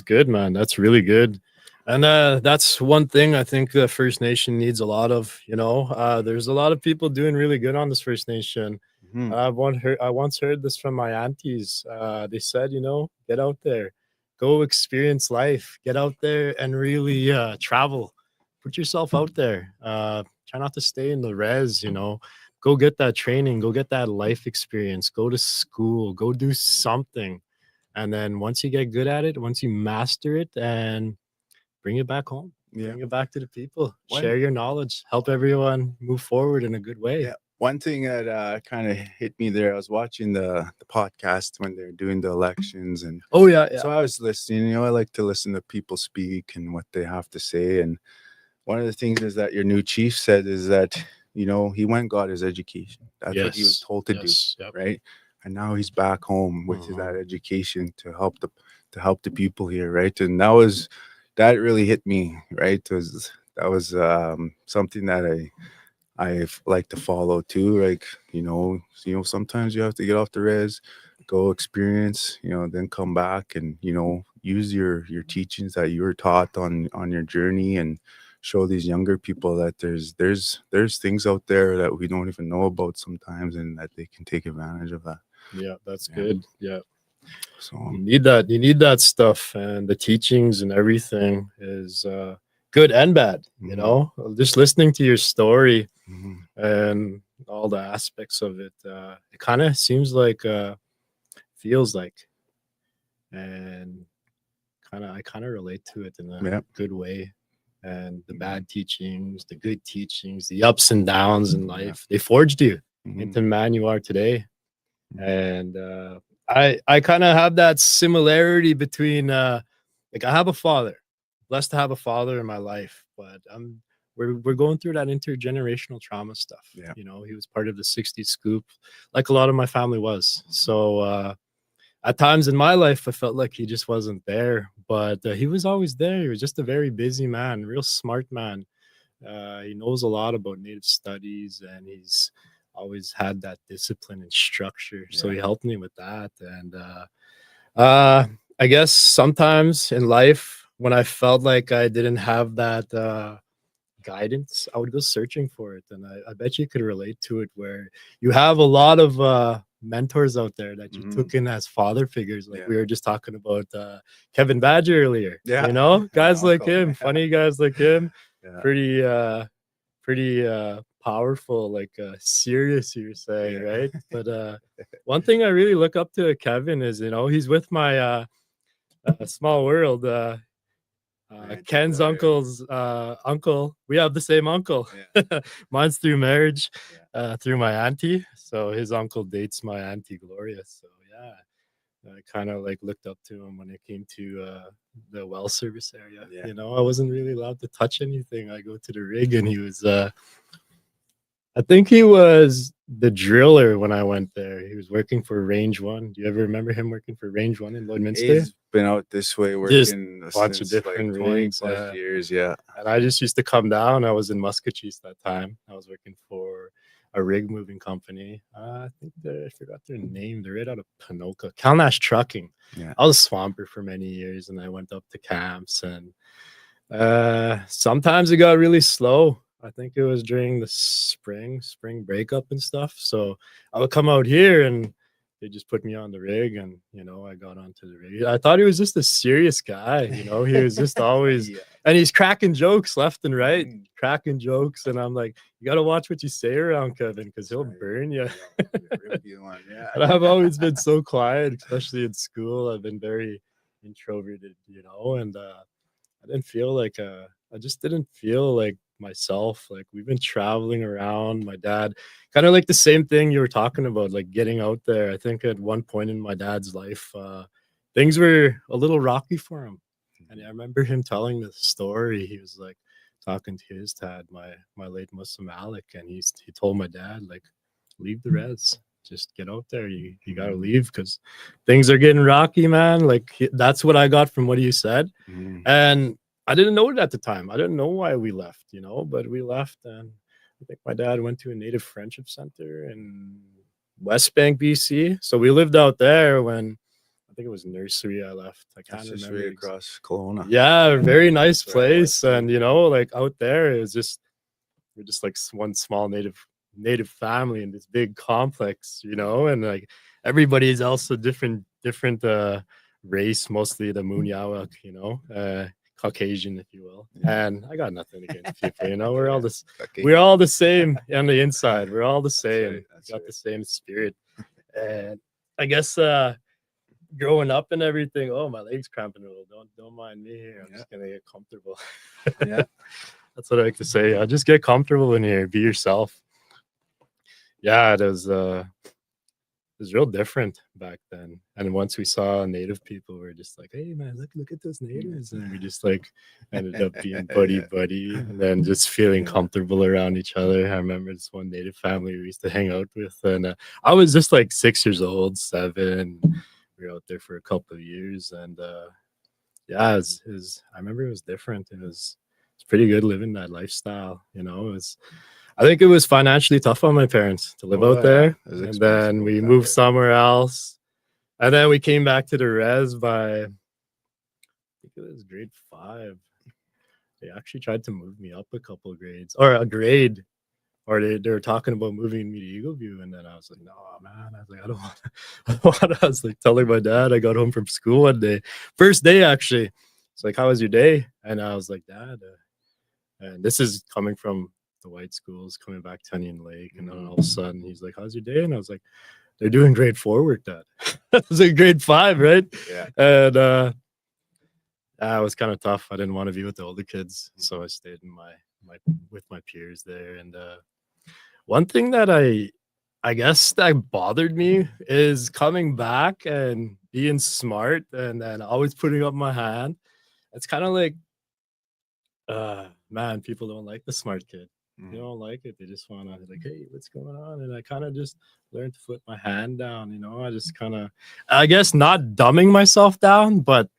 good, man. That's really good. And that's one thing I think the First Nation needs a lot of. There's a lot of people doing really good on this First Nation. I once heard this from my aunties. They said, get out there, go experience life, get out there and really travel. Put yourself out there. Try not to stay in the res. Go get that training. Go get that life experience. Go to school. Go do something. And then once you get good at it, once you master it, and bring it back home, bring it back to the people, share your knowledge, help everyone move forward in a good way. Yeah. One thing that kind of hit me there, I was watching the podcast when they're doing the elections, and so I was listening. I like to listen to people speak and what they have to say. And one of the things is that your new chief said is that he went and got his education. That's what he was told to do, right? And now he's back home with that education to help the people here, right? And that really hit me, right? That was something that I like to follow too. Like, sometimes you have to get off the res, go experience, then come back and, use your teachings that you were taught on your journey, and show these younger people that there's things out there that we don't even know about sometimes, and that they can take advantage of that. Yeah, that's good. Yeah. So you need that stuff, and the teachings and everything is good and bad. Just listening to your story and all the aspects of it, it kind of seems like feels like, and I kind of relate to it in a good way. and the bad teachings, the good teachings, the ups and downs in life. They forged you into the man you are today. And I kind of have that similarity between like I have a father, blessed to have a father in my life, but we're going through that intergenerational trauma stuff. Yeah. You know, he was part of the 60s scoop, like a lot of my family was. So at times in my life, I felt like he just wasn't there, but he was always there. He was just a very busy man, real smart man. He knows a lot about Native studies, and he's always had that discipline and structure. So he helped me with that. And I guess sometimes in life, when I felt like I didn't have that guidance, I would go searching for it. And I bet you could relate to it, where you have a lot of mentors out there that you took in as father figures. Like we were just talking about Kevin Badger earlier. You know, guys like him, funny guys like him, pretty powerful, like serious, you're saying, right? But one thing I really look up to Kevin is, you know, he's with my small world, Ken's uncle's uncle. We have the same uncle. Mine's through marriage, through my auntie. So his uncle dates my auntie Gloria. So yeah, I kind of like looked up to him when it came to the well service area. You know, I wasn't really allowed to touch anything. I go to the rig, and he was I think he was the driller when I went there. He was working for Range One. Do you ever remember him working for Range One in Lloydminster? He's been out this way working a bunch of different like 20 rigs, plus years. Yeah. And I just used to come down. I was in Muscatcheese that time. I was working for a rig moving company. I think I forgot their name. They're right out of Panoka. Calnash Trucking. Yeah. I was a swamper for many years, and I went up to camps, and sometimes it got really slow. I think it was during the spring breakup and stuff. So I would come out here, and they just put me on the rig, and, you know, I got onto the rig. I thought he was just a serious guy, you know, he was just always, and he's cracking jokes left and right, cracking jokes. And I'm like, you got to watch what you say around Kevin, because he'll burn you. And I've always been so quiet, especially in school. I've been very introverted, you know, and I didn't feel like, I just didn't feel like myself. Like, we've been traveling around, my dad, kind of like the same thing you were talking about, like getting out there. I think at one point in my dad's life, things were a little rocky for him. And I remember him telling the story. He was like talking to his dad, my late Muslim Alec, and he told my dad, like, leave the res, just get out there. You gotta leave, because things are getting rocky, man. Like, that's what I got from what you said. And I didn't know it at the time. I didn't know why we left, you know, but we left. And I think my dad went to a Native Friendship Center in West Bank, BC. So we lived out there when, I think it was nursery I left. I can't remember. Right across Kelowna. Yeah, very nice place. And, you know, like out there, it was just, we're just like one small native family in this big complex, you know, and like everybody's also different race, mostly the Munyawak, you know, Caucasian, if you will. And I got nothing against people, you know, we're all the same on the inside. We're all the same. Got the same spirit. And I guess growing up and everything, oh, my leg's cramping a little. Don't mind me here. I'm just gonna get comfortable. That's what I like to say. Just get comfortable in here, be yourself. Yeah, it was real different back then. And once we saw Native people, we were just like, hey man, look at those natives. And we just like ended up being buddy and then just feeling comfortable around each other. I remember this one Native family we used to hang out with, and I was just like 6 years old, 7. We were out there for a couple of years, and yeah, I remember it was different. It's pretty good living that lifestyle, you know. I think it was financially tough on my parents to live out there. And then we moved somewhere else. And then we came back to the res by, I think it was grade 5. They actually tried to move me up a couple of grades, or a grade, or they were talking about moving me to Eagle View. And then I was like, no, man. I was like, I don't want. I was like telling my dad, I got home from school one day. First day, actually. It's like, how was your day? And I was like, Dad. And this is coming from the white schools, coming back to Onion Lake, and then all of a sudden he's like, how's your day? And I was like, they're doing grade 4 work, Dad. I was like, grade 5, right? Yeah. And it was kind of tough. I didn't want to be with the older kids, so I stayed in my with my peers there. And one thing that I guess that bothered me is coming back and being smart and then always putting up my hand. It's kind of like, man, people don't like the smart kid. They Mm. don't like it. They just want to like, hey, what's going on? And I kind of just learned to put my hand down. I just kind of, I guess, not dumbing myself down, but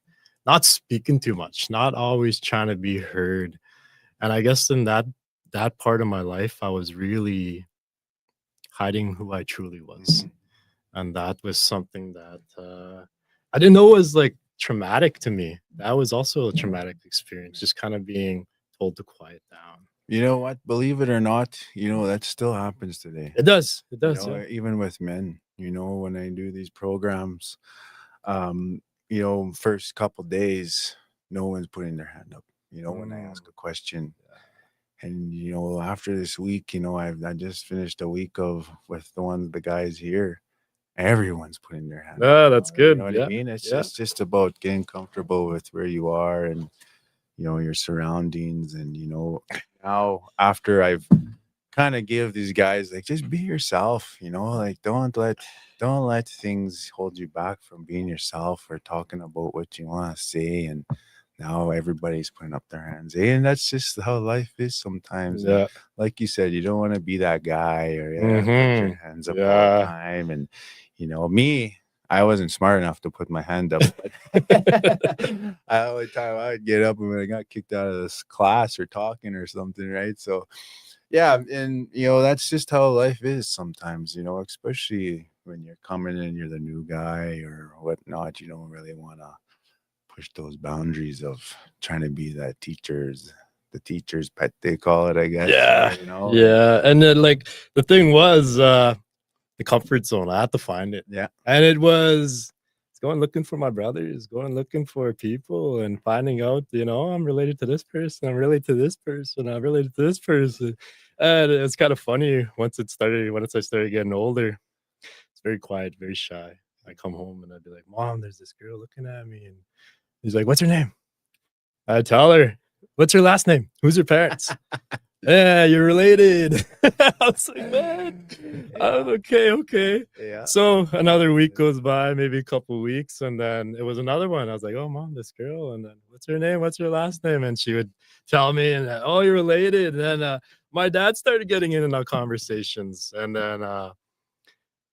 not speaking too much, not always trying to be heard. And I guess in that part of my life, I was really hiding who I truly was. Mhm. And that was something that I didn't know was like traumatic to me. That was also a traumatic experience, just kind of being told to quiet down. You know what? Believe it or not, that still happens today. It does. It does. Yeah. Even with men, when I do these programs, first couple days, no one's putting their hand up, when I ask a question. And after this week, I just finished a week of with the guys here. Everyone's putting their hand up. Ah, that's You good. know what Yeah. I mean? It's Yeah. just about getting comfortable with where you are and your surroundings. And now after I've kind of give these guys like just be yourself, like don't let things hold you back from being yourself or talking about what you want to say. And now everybody's putting up their hands, and that's just how life is sometimes. And Yeah. like you said, you don't want to be that guy or put your Mhm. hands up all the Yeah. time. And me, I wasn't smart enough to put my hand up. But I only time I would get up when I got kicked out of this class or talking or something, right? So yeah, and that's just how life is sometimes, especially when you're coming in, you're the new guy or whatnot. You don't really want to push those boundaries of trying to be the teacher's pet, they call it, I guess. Yeah. And Yeah. And then like the thing was the comfort zone. I had to find it. yeah, And it's going looking for my brothers, going looking for people and finding out, I'm related to this person, I'm related to this person, I'm related to this person. And it's kind of funny once I started getting older, it's very quiet, very shy. I come home and I'd be like, Mom, there's this girl looking at me. And he's like, what's her name? I tell her, what's her last name? Who's her parents? Yeah, you're related. I was like, man, okay. yeah. So another week goes by, maybe a couple weeks, and then it was another one. I was like, oh, Mom, this girl, and then what's her name? What's her last name? And she would tell me, and oh, you're related. And then my dad started getting in our conversations, and then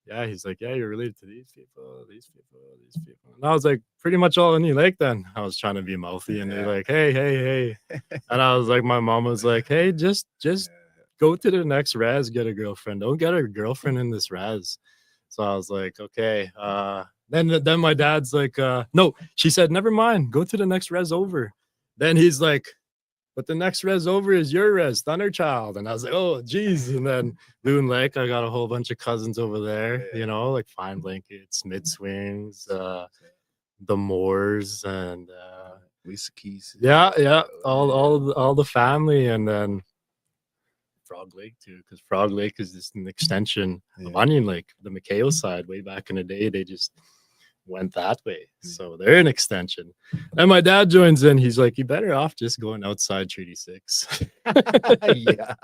yeah, he's like, yeah, you're related to these people, these people, these people. And I was like, pretty much all in you like then. I was trying to be mouthy, and they're like, hey. And I was like, my mom was like, hey, just go to the next res, get a girlfriend. Don't get a girlfriend in this res. So I was like, okay. Then my dad's like, no, she said, never mind, go to the next res over. Then he's like, but the next res over is your res, Thunderchild. And I was like, oh, geez. And then Loon Lake, I got a whole bunch of cousins over there, like Fine Blankets, Mid Swings, the Moors, and Lisa Keys. yeah, all the family. And then Frog Lake too, because Frog Lake is just an extension of Onion Lake, the McHale side. Way back in the day, they just went that way, so they're an extension. And my dad joins in. He's like, "You better off just going outside Treaty 6." Yeah.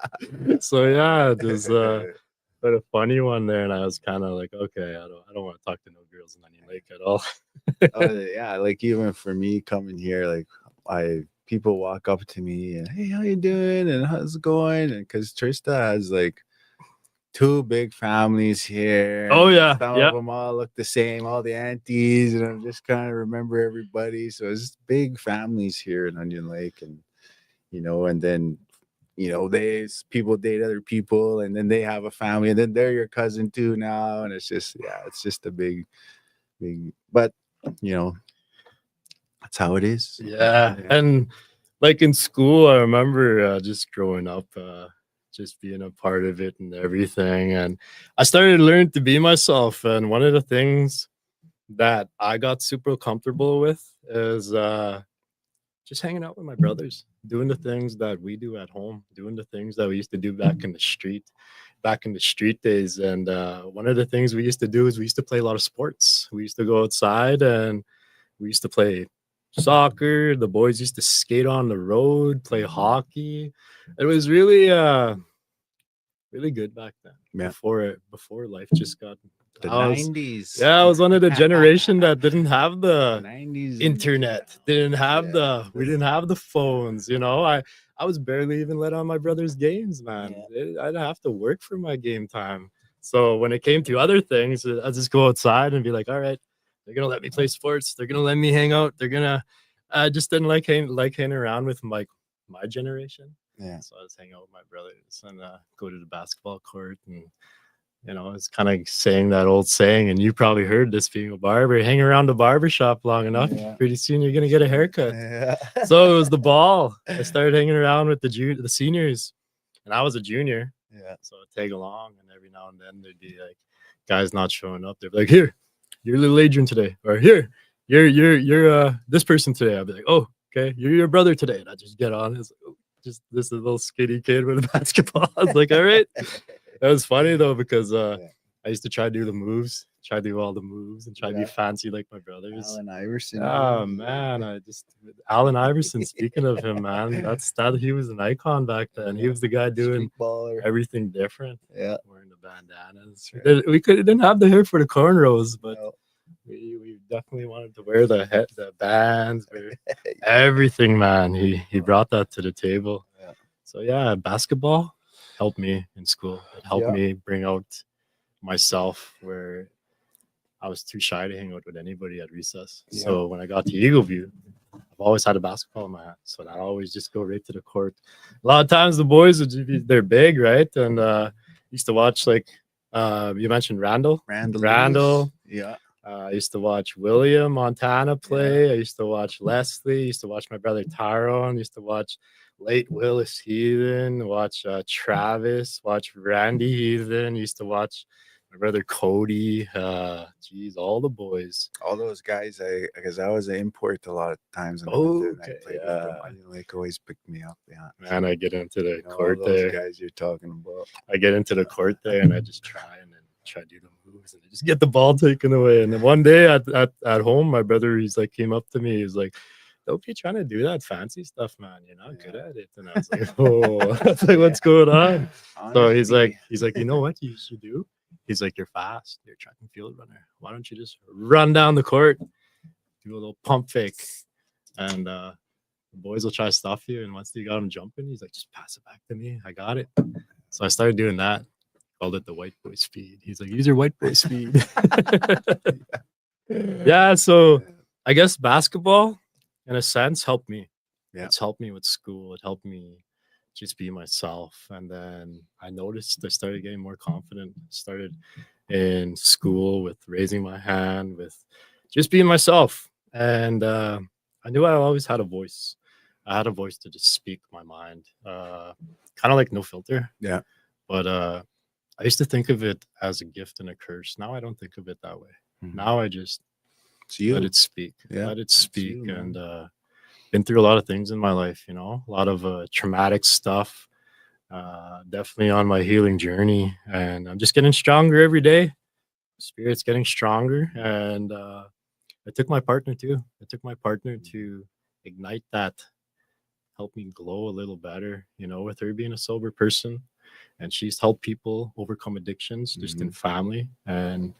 So yeah, it was but a funny one there, and I was kind of like, okay, I don't want to talk to no girls in Onion Lake at all. Yeah, like even for me coming here, like people walk up to me and hey, how you doing and how's it going? And because Trista has like 2 big families here. Oh yeah, some of them all look the same, all the aunties, and I'm just kind of remember everybody. So it's just big families here in Onion Lake, and and then people date other people, and then they have a family, and then they're your cousin too now, and it's just a big, but that's how it is. Yeah. And like in school, I remember just growing up, just being a part of it and everything. And I started to learn to be myself. And one of the things that I got super comfortable with is just hanging out with my brothers, doing the things that we do at home, doing the things that we used to do back in the street days. And one of the things we used to do is we used to play a lot of sports. We used to go outside and we used to play soccer. The boys used to skate on the road, play hockey. It was really really good back then. Yeah. Before life just got The I was- 90s. Yeah, I was one of the generation that didn't have the 90s. internet, didn't have Yeah. we didn't have the phones, you know. I was barely even let on my brother's games, man. I'd have to work for my game time. So when it came to other things, I'd just go outside and be like, all right, they're gonna let me play sports, they're gonna let me hang out, they're gonna I just didn't hanging around with my generation. Yeah. So I was hanging out with my brothers and go to the basketball court. And you know, it's kind of saying that old saying, and you probably heard this being a barber, hang around the barber shop long enough, Yeah. pretty soon you're gonna get a haircut. Yeah. So it was the ball. I started hanging around with the seniors, and I was a junior. Yeah. So I'd tag along, and every now and then there'd be like guys not showing up. They'd be like, "Here, you're little Adrian today," or "Here, you're this person today." I'd be like, "Oh, okay, you're your brother today," and I just get on. It's like, oh, just this little skinny kid with a basketball. I was like, "All right." That was funny though, because I used to try to do the moves, try to do all the moves, and try to be fancy like my brothers. Allen Iverson. Oh man, Allen Iverson. Speaking of him, man, he was an icon back then. He was the guy doing Street baller. everything different. Yeah. Wearing the bandanas. Right. We didn't have the hair for the cornrows, but No. we definitely wanted to wear the bands, wear everything, man. He brought that to the table. Yeah. So yeah, basketball helped me in school. It helped Yeah. me bring out myself where I was too shy to hang out with anybody at recess. Yeah. So when I got to Eagle View, I've always had a basketball in my hand. So I always just go right to the court. A lot of times the boys they're big, right? And used to watch like you mentioned Randall. Randall. Yeah. I used to watch William Montana play. I used to watch Leslie. I used to watch my brother Tyrone. I used to watch late Willis Heathen. Watch Travis. Watch Randy Heathen. Used to watch my brother Cody. Geez, all the boys. All those guys, because I was an import a lot of times. And I Okay, played with them. I like always picked me up. Yeah. Man, I get into the You know, court all those there. guys you're talking about. I get into the court there and I just try to do the moves and I just get the ball taken away. And then one day at home, my brother, came up to me. He was like, "Don't be trying to do that fancy stuff, man. You're not good at it." And I was like, "Oh," I was like, "What's going on?" So he's like, "You know what you should do?" He's like, "You're fast. You're a track and field runner. Why don't you just run down the court, do a little pump fake, and the boys will try to stop you. And once you got them jumping, he's like, just pass it back to me. I got it." So I started doing that. Called it the white boy speed. He's like, "Use your white boy speed." Yeah. So I guess basketball, in a sense, helped me. Yeah. It's helped me with school. It helped me just be myself. And then I noticed I started getting more confident. Started in school with raising my hand, with just being myself. And I knew I always had a voice. I had a voice to just speak my mind, kind of like no filter. Yeah. But I used to think of it as a gift and a curse. Now I don't think of it that way. Mhm. Now I just It's you. let it speak. Yeah, Let it it's speak. you, man. And been through a lot of things in my life, you know, a lot of traumatic stuff. Definitely on my healing journey. And I'm just getting stronger every day. Spirit's getting stronger. And I took my partner too. I took my partner to ignite that, help me glow a little better, you know, with her being a sober person. And she's helped people overcome addictions just in family. And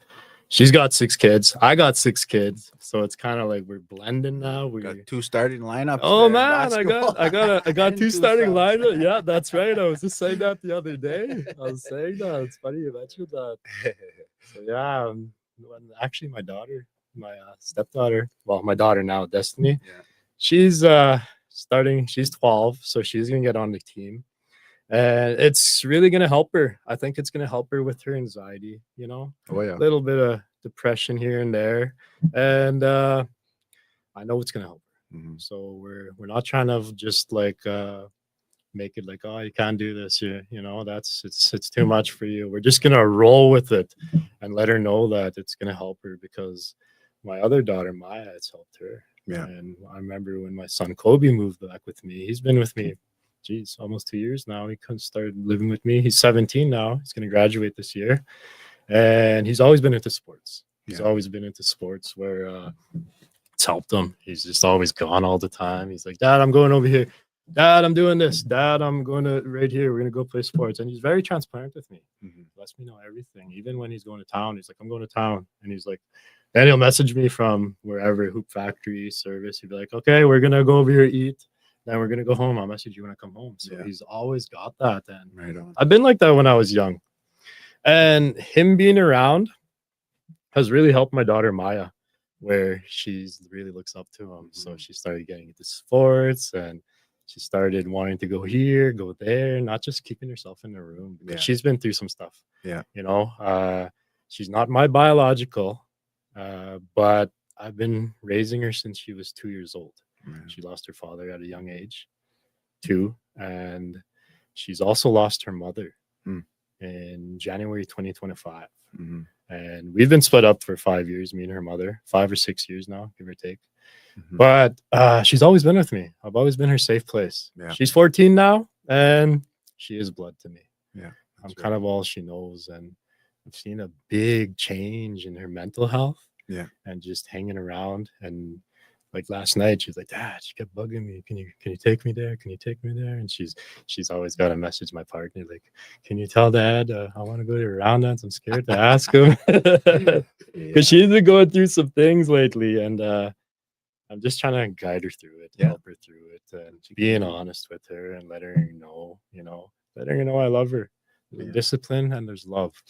she's got 6 kids. I got 6 kids. So it's kind of like we're blending now. Got 2 starting lineups. Oh there in man, I got And 2 2 starting subs. lineups. Yeah, that's right. I was just saying that the other day. I was saying that. It's funny you mentioned that. So yeah, actually my daughter, my stepdaughter, well, my daughter now, Destiny, Yeah. she's starting. She's 12, so she's gonna get on the team, and it's really gonna help her. I think it's gonna help her with her anxiety. You know, Oh yeah. a little bit of depression here and there, and I know it's gonna help her. Mhm. So we're not trying to just like make it like, oh, you can't do this, you know, it's too much for you. We're just gonna roll with it and let her know that it's gonna help her, because my other daughter Maya, it's helped her. Yeah. And I remember when my son Kobe moved back with me. He's been with me, geez, almost 2 years now. He started living with me. He's 17 now. He's gonna graduate this year, and he's always been into sports. He's Yeah. always been into sports where it's helped him. He's just always gone all the time. He's like, Dad, I'm going over here. Dad, I'm doing this. Dad, I'm going to right here. We're gonna go play sports. And he's very transparent with me. Mhm. Lets me know everything. Even when he's going to town, he's like, I'm going to town. And he's like, then he'll message me from wherever, Hoop Factory, service. He'd be like, okay, we're gonna go over here, eat. Then we're gonna go home. I'll message you when I come home. So Yeah. he's always got that. And Right on. I've been like that when I was young. And him being around has really helped my daughter Maya, where she's really looks up to him. So Mhm. she started getting into sports and she started wanting to go here, go there, not just keeping herself in the room. Because Yeah. she's been through some stuff. Yeah. You know, she's not my biological, but I've been raising her since she was 2 years old. Right. She lost her father at a young age, too, and she's also lost her mother Mm. in January 2025. Mhm. And we've been split up for 5 years, me and her mother, 5 or 6 years now, give or take. Mhm. But she's always been with me. I've always been her safe place. Yeah. She's 14 now, and she is blood to me. Yeah. I'm That's kind of all she knows, and I've seen a big change in her mental health. Yeah. And just hanging around. And like last night, she's like, Dad, she kept bugging me. Can you take me there? Can you take me there? And she's always got to message my partner like, can you tell Dad I want to go to a round dance? I'm scared to ask him because Yeah. she's been going through some things lately, and I'm just trying to guide her through it, Yeah. help her through it, and being honest with her and letting her know, letting her know I love her. There's Yeah. discipline and there's love,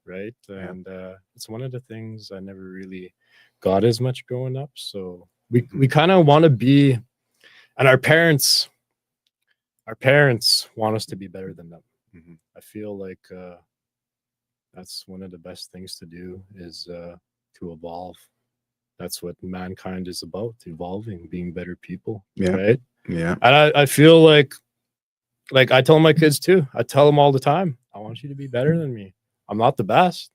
right? Yeah. And it's one of the things I never really got as much growing up. So we kind of want to be, and our parents want us to be better than them. Mhm. I feel like that's one of the best things to do is to evolve. That's what mankind is about, evolving, being better people. Yeah. Right. Yeah. And I feel like I tell my kids too. I tell them all the time, I want you to be better than me. I'm not the best.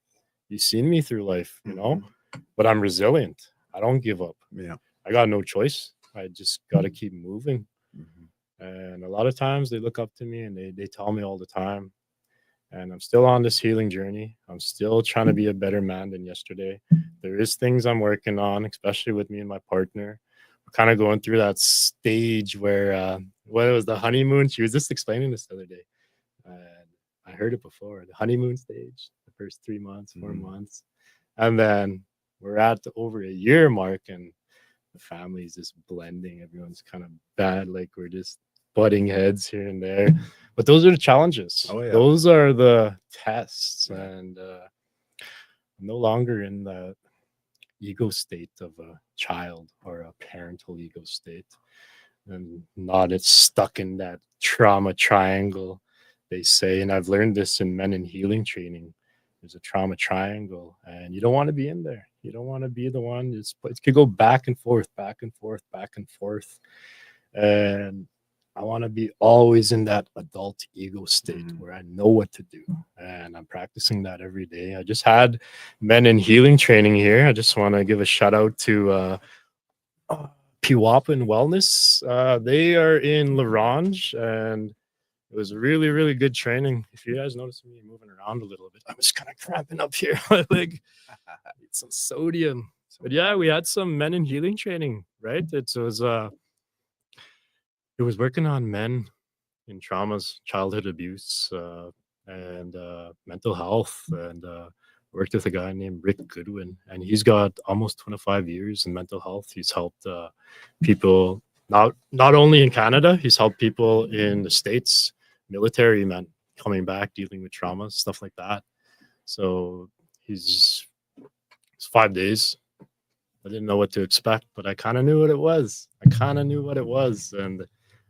You've seen me through life, but I'm resilient. I don't give up. Yeah. I got no choice. I just got to keep moving. Mhm. And a lot of times they look up to me and they tell me all the time. And I'm still on this healing journey. I'm still trying to be a better man than yesterday. There is things I'm working on, especially with me and my partner. We're kind of going through that stage where what it was the honeymoon. She was just explaining this the other day. And I heard it before. The honeymoon stage, the first 3 months, 4 months. And then we're at the over a year mark and the family's just blending. Everyone's kind of bad, like we're just butting heads here and there. But those are the challenges. Oh, yeah. Those are the tests. Yeah. And I'm no longer in the ego state of a child or a parental ego state. And not it's stuck in that trauma triangle, they say. And I've learned this in men in healing training. There's a trauma triangle, and you don't want to be in there. You don't want to be the one. It could go back and forth, back and forth, back and forth. And I want to be always in that adult ego state where I know what to do. And I'm practicing that every day. I just had men in healing training here. I just want to give a shout out to Pewapan Wellness. They are in La Ronge, and it was really, really good training. If you guys notice me moving around a little bit, I was kind of cramping up here. My leg. Need some sodium. But yeah, we had some men in healing training, right? It was working on men in traumas, childhood abuse, and mental health, and worked with a guy named Rick Goodwin, and he's got almost 25 years in mental health. He's helped people not only in Canada, he's helped people in the States, military men coming back, dealing with trauma, stuff like that. So it's 5 days. I didn't know what to expect, but I kind of knew what it was. And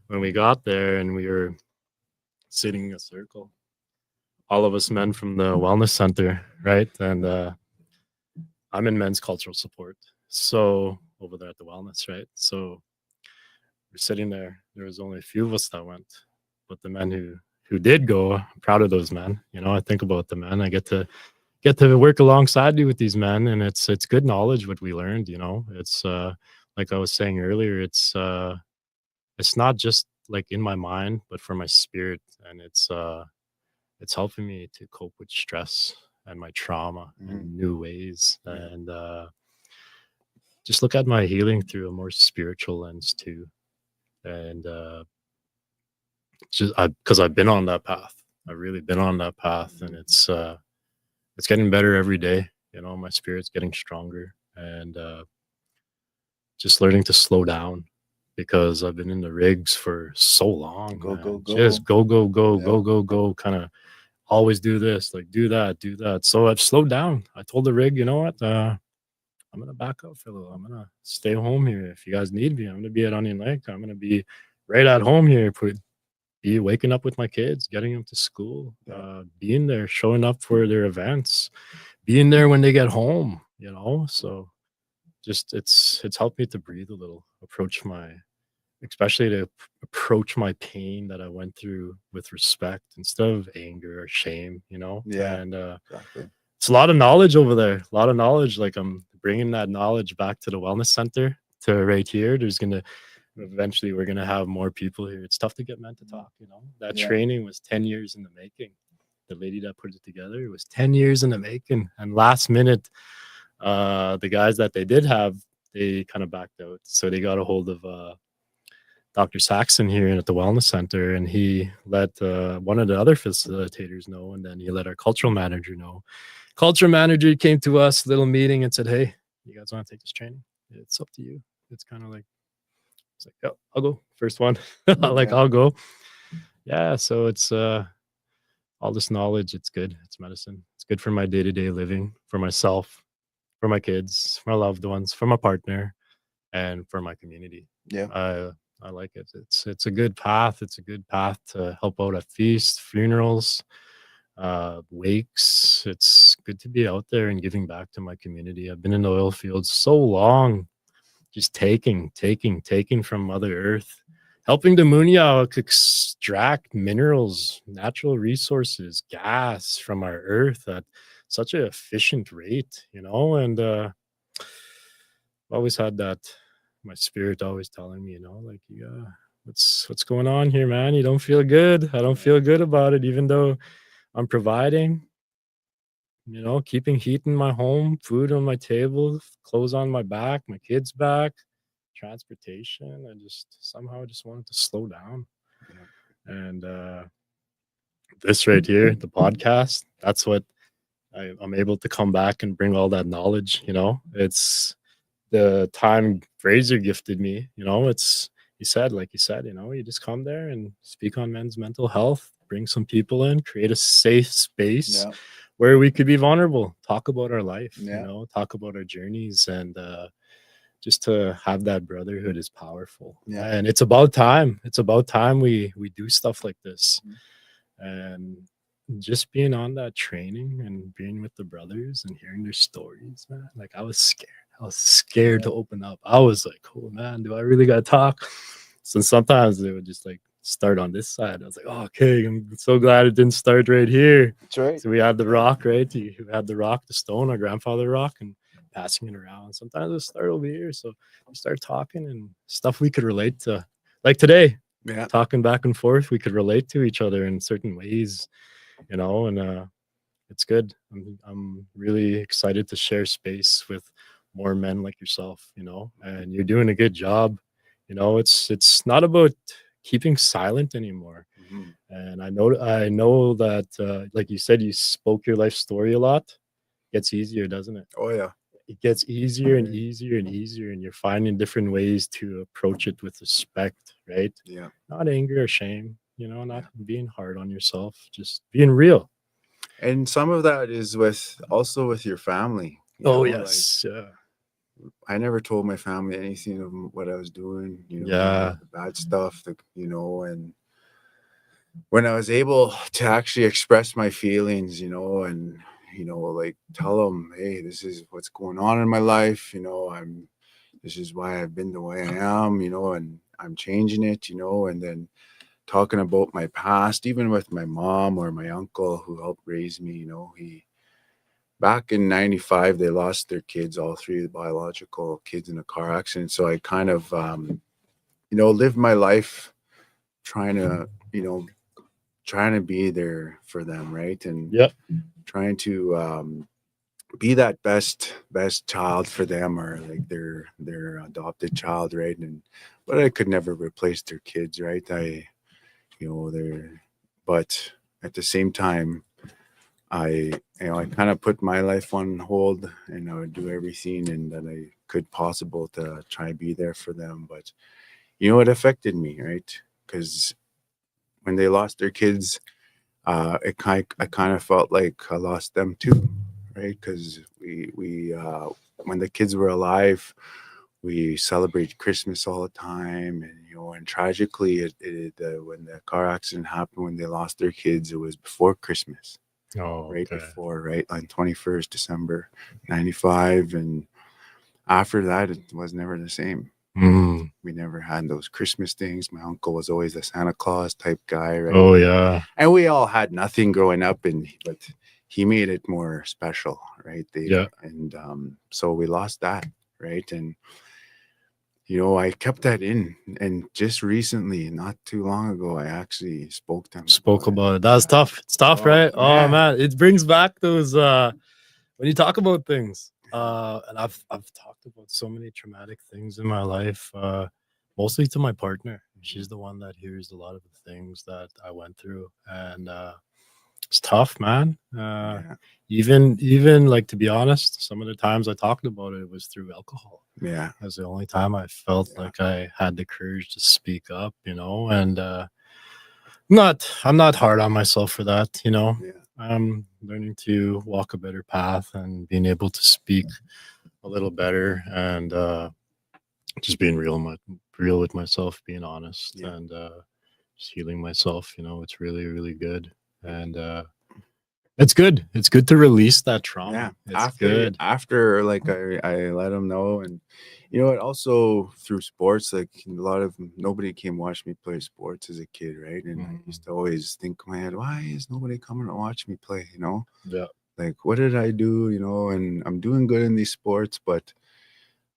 when we got there and we were sitting in a circle, all of us men from the wellness center, right? And I'm in men's cultural support. So over there at the wellness, right? So we're sitting there. There was only a few of us that went, but the men who did go, I'm proud of those men. I think about the men. I get to work alongside you with these men, and it's good knowledge what we learned. It's like I was saying earlier, it's not just like in my mind, but for my spirit, and it's helping me to cope with stress and my trauma in new ways. And just look at my healing through a more spiritual lens too. And just because I've been on that path. I've really been on that path, and it's getting better every day. You know, my spirit's getting stronger, and just learning to slow down because I've been in the rigs for so long. Go, Man. go, go. Just go, go, go, Yeah. go, go, go. Kind of always do this, like do that, do that. So I've slowed down. I told the rig, you know what? I'm gonna back up for a little. I'm gonna stay home here. If you guys need me, I'm gonna be at Onion Lake. I'm gonna be right at home here. Be waking up with my kids, getting them to school, Yeah. being there, showing up for their events, being there when they get home. You know, so just it's helped me to breathe a little, especially to approach my pain that I went through with respect instead of anger or shame. You know, Yeah. and Exactly. it's a lot of knowledge over there. A lot of knowledge. Like I'm bringing that knowledge back to the wellness center to right here. There's gonna eventually we're gonna have more people here. It's tough to get men to talk. You know, that Yeah. training was 10 years in the making. The lady that put it together, it was 10 years in the making, and last minute, the guys that they did have, they kind of backed out. So they got a hold of Dr. Saxon here at the wellness center, and he let one of the other facilitators know, and then he let our cultural manager know. Culture manager came to us, little meeting, and said, "Hey, you guys want to take this training? It's up to you." It's kind of like, it's like, "Oh, I'll go first one." Like, Yeah. I'll go. Yeah, so it's all this knowledge. It's good. It's medicine. It's good for my day-to-day living, for myself, for my kids, for my loved ones, for my partner, and for my community. Yeah. I like it. It's a good path. It's a good path to help out at feasts, funerals, wakes. It's good to be out there and giving back to my community. I've been in the oil fields so long, just taking from Mother Earth, helping the Munyao extract minerals, natural resources, gas from our earth at such an efficient rate, you know, and always had that, my spirit always telling me, you know, like, yeah, what's going on here, man? You don't feel good. I don't feel good about it, even though I'm providing, you know, keeping heat in my home, food on my table, clothes on my back, my kids back, transportation. I just somehow just wanted to slow down. And this right here, the podcast, that's what I'm able to come back and bring all that knowledge, you know. It's the time Fraser gifted me, you know, it's, he said, like you said, you know, you just come there and speak on men's mental health, bring some people in, create a safe space Yeah. where we could be vulnerable, talk about our life, you Yeah. know, talk about our journeys, and just to have that brotherhood is powerful. Yeah. And it's about time. It's about time we do stuff like this. And just being on that training and being with the brothers and hearing their stories, man, like I was scared. I was scared to open up. I was like, oh man, do I really gotta talk? So sometimes they would just like start on this side. I was like, oh, okay, I'm so glad it didn't start right here. That's right. So we had the rock, right? We had the rock, the stone, our grandfather rock, and passing it around. Sometimes it'll start over here. So we start talking and stuff we could relate to. Like today, Yeah. talking back and forth, we could relate to each other in certain ways, you know, and it's good. I'm really excited to share space with more men like yourself, you know, and you're doing a good job. You know, it's not about keeping silent anymore. Mhm. And I know that like you said, you spoke your life story a lot. Gets easier, doesn't it? Oh yeah. It gets easier and easier and easier, and you're finding different ways to approach it with respect, right? Yeah. Not anger or shame, you know, not being hard on yourself, just being real. And some of that is also with your family. You Oh know, yes, yeah, I never told my family anything of what I was doing, you know, yeah, the bad stuff, you know, and when I was able to actually express my feelings, you know, and, you know, like tell them, hey, this is what's going on in my life, you know, this is why I've been the way I am, you know, and I'm changing it, you know, and then talking about my past, even with my mom or my uncle who helped raise me, you know, back in 95, they lost their kids, all three of the biological kids in a car accident. So I kind of, you know, lived my life trying to, you know, trying to be there for them. Right. And yep, trying to be that best child for them, or like their adopted child, right? And but I could never replace their kids, right? I you know they're but at the same time, I kind of put my life on hold, and I would do everything and that I could possible to try and be there for them. But it affected me, right? Because when they lost their kids, I kind of felt like I lost them too, right? Because we when the kids were alive, we celebrated Christmas all the time, and and tragically, when the car accident happened, when they lost their kids, it was before Christmas, Oh, right okay. before, right on 21st December, '95, and after that, it was never the same. Mm. We never had those Christmas things. My uncle was always a Santa Claus type guy, right? Oh, yeah. And we all had nothing growing up, but he made it more special, right? Yeah. So we lost that, right? And I kept that in, and just recently, not too long ago, I actually spoke to him Spoke about it. about it. That's Yeah. tough. It's tough, Oh right? Oh man. man, it brings back those when you talk about things. And I've talked about so many traumatic things in my life, mostly to my partner. She's the one that hears a lot of the things that I went through, and it's tough, man. Yeah. Even like, to be honest, some of the times I talked about it was through alcohol. Yeah. That's the only time I felt Yeah. like I had the courage to speak up, and I'm not hard on myself for that. Yeah. I'm learning to walk a better path and being able to speak a little better, and just being real with myself, being honest, Yeah. and just healing myself. It's really, really good. And it's good to release that Yeah. trauma. It's After good. after like I let him know, and it also through sports, like a lot of nobody came watch me play sports as a kid, right? And I Mhm. used to always think in my head, why is nobody coming to watch me play? Yeah. Like what did I do? And I'm doing good in these sports, but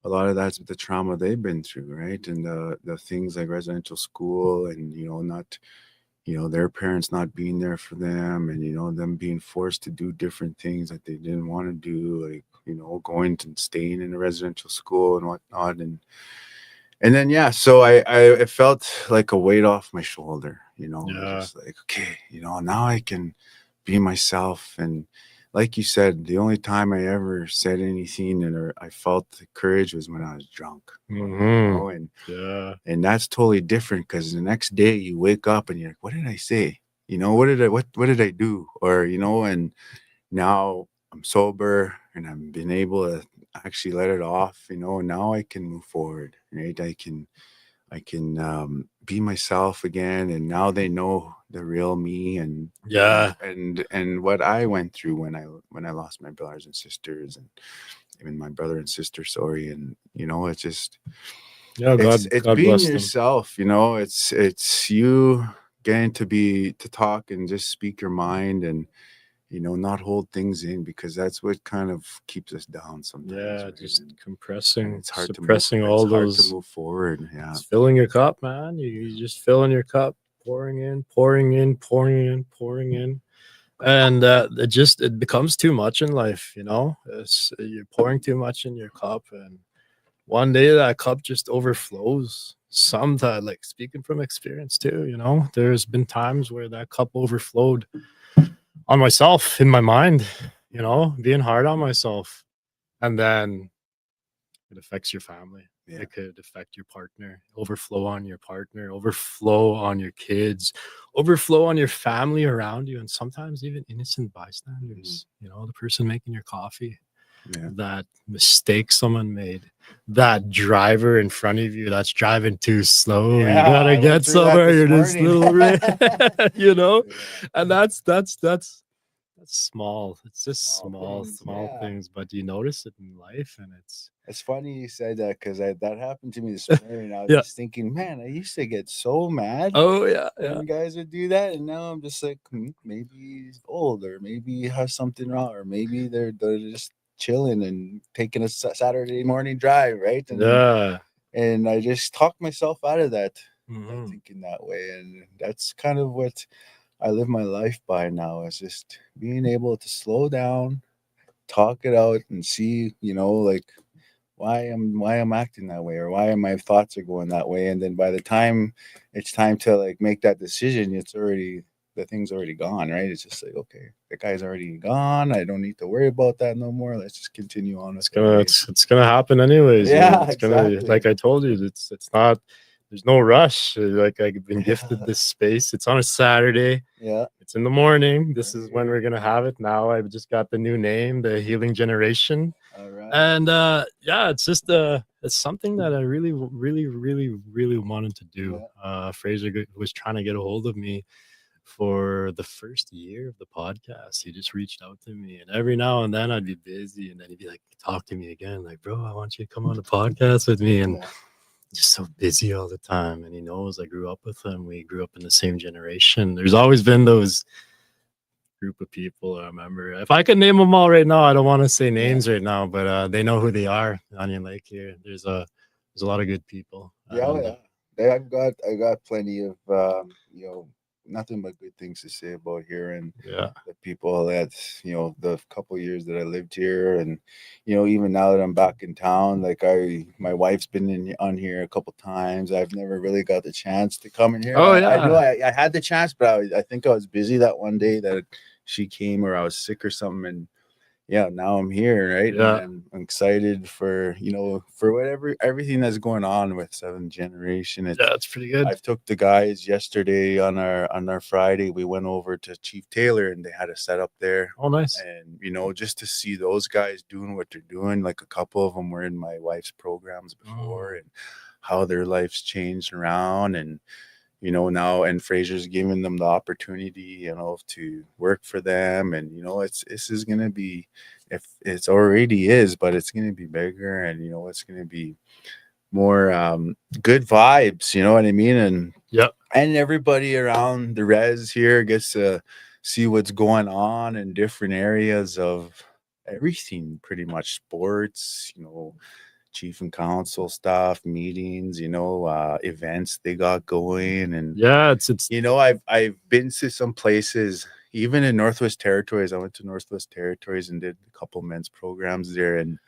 a lot of that's the trauma they've been through, right? And the things like residential school, and not their parents not being there for them, and them being forced to do different things that they didn't want to do, like going and staying in a residential school and whatnot. And then yeah, so I it felt like a weight off my shoulder. It was Yeah. just like, okay, now I can be myself. And like you said, the only time I ever said anything or I felt the courage was when I was drunk. Hmm. And Yeah. that's totally different, because the next day you wake up and you're like, what did I say? What did I do? Or and now I'm sober, and I've been able to actually let it off, and now I can move forward, right? I can be myself again, and now they know the real me, and Yeah. what I went through when I lost my brothers and sisters, and even my brother and sister, sorry. And it's just Yeah. it's God being bless them. yourself, it's you getting to talk and just speak your mind, and not hold things in, because that's what kind of keeps us down sometimes, Yeah. right? Just And compressing, it's hard to move suppressing it's all hard to those. move forward. Yeah. It's filling your cup, man. You just filling your cup, pouring in, pouring in, pouring in, pouring in, and it becomes too much in life. You're pouring too much in your cup, and one day that cup just overflows. Sometimes, like, speaking from experience too, there's been times where that cup overflowed on myself, in my mind, being hard on myself, and then it affects your family. Yeah. It could affect your partner, overflow on your partner, overflow on your kids, overflow on your family around you, and sometimes even innocent bystanders. The person making your coffee, Yeah. that mistake someone made, that driver in front of you that's driving too slow. You Yeah, gotta I went get through that somewhere. this You're just morning. little, Yeah. and that's small. It's just Small small, things. small Yeah. things, but you notice it in life, and It's funny you said that, because that happened to me this morning. I was yeah. just thinking, man, I used to get so mad Oh yeah, yeah. when guys would do that, and now I'm just like, maybe he's old, or maybe he has something wrong, or maybe they're just chilling and taking a Saturday morning drive, right? Yeah. And I just talked myself out of that by Mhm. thinking that way, and that's kind of what I live my life by now. Is just being able to slow down, talk it out and see, like why I'm acting that way, or why my thoughts are going that way. And then by the time it's time to like make that decision, the thing's already gone, right? It's just like, okay, the guy's already gone. I don't need to worry about that no more. Let's just continue on with It's gonna happen anyways. Yeah, It's gonna, exactly. like I told you, it's not. There's no rush. Like I've been gifted this space. It's on a Saturday. Yeah. It's in the morning. This is when we're gonna have it. Now I've just got the new name, the Healing Generation. All right. And yeah, it's just it's something that I really, really, really, really wanted to do. Fraser was trying to get a hold of me for the first year of the podcast. He just reached out to me, and every now and then I'd be busy, and then he'd be like, talk to me again, like, bro, I want you to come on the podcast with me. And just so busy all the time. And he knows I grew up with him. We grew up in the same generation. There's always been those group of people. I remember, if I could name them all right now, I don't want to say names right now, but they know who they are. Onion Lake here. There's a lot of good people. I got plenty of nothing but good things to say about here, and the people that the couple years that I lived here, and even now that I'm back in town, like my wife's been on here a couple times. I've never really got the chance to come in here. I know I had the chance, but I think I was busy that one day that she came, or I was sick or something, and now I'm here, right? And I'm excited for everything that's going on with Seventh Generation. It's pretty good. I took the guys yesterday on our Friday. We went over to Chief Taylor, and they had a setup there. Oh, nice. And just to see those guys doing what they're doing. Like a couple of them were in my wife's programs before, and how their life's changed around, and now, and Fraser's giving them the opportunity, to work for them. And, this is going to be, if it's already is, but it's going to be bigger, and, it's going to be more good vibes, you know what I mean? And and everybody around the res here gets to see what's going on in different areas of everything, pretty much sports, chief and council stuff, meetings, events they got going. And it's I've been to some places, even in Northwest Territories. I went to Northwest Territories and did a couple men's programs there, and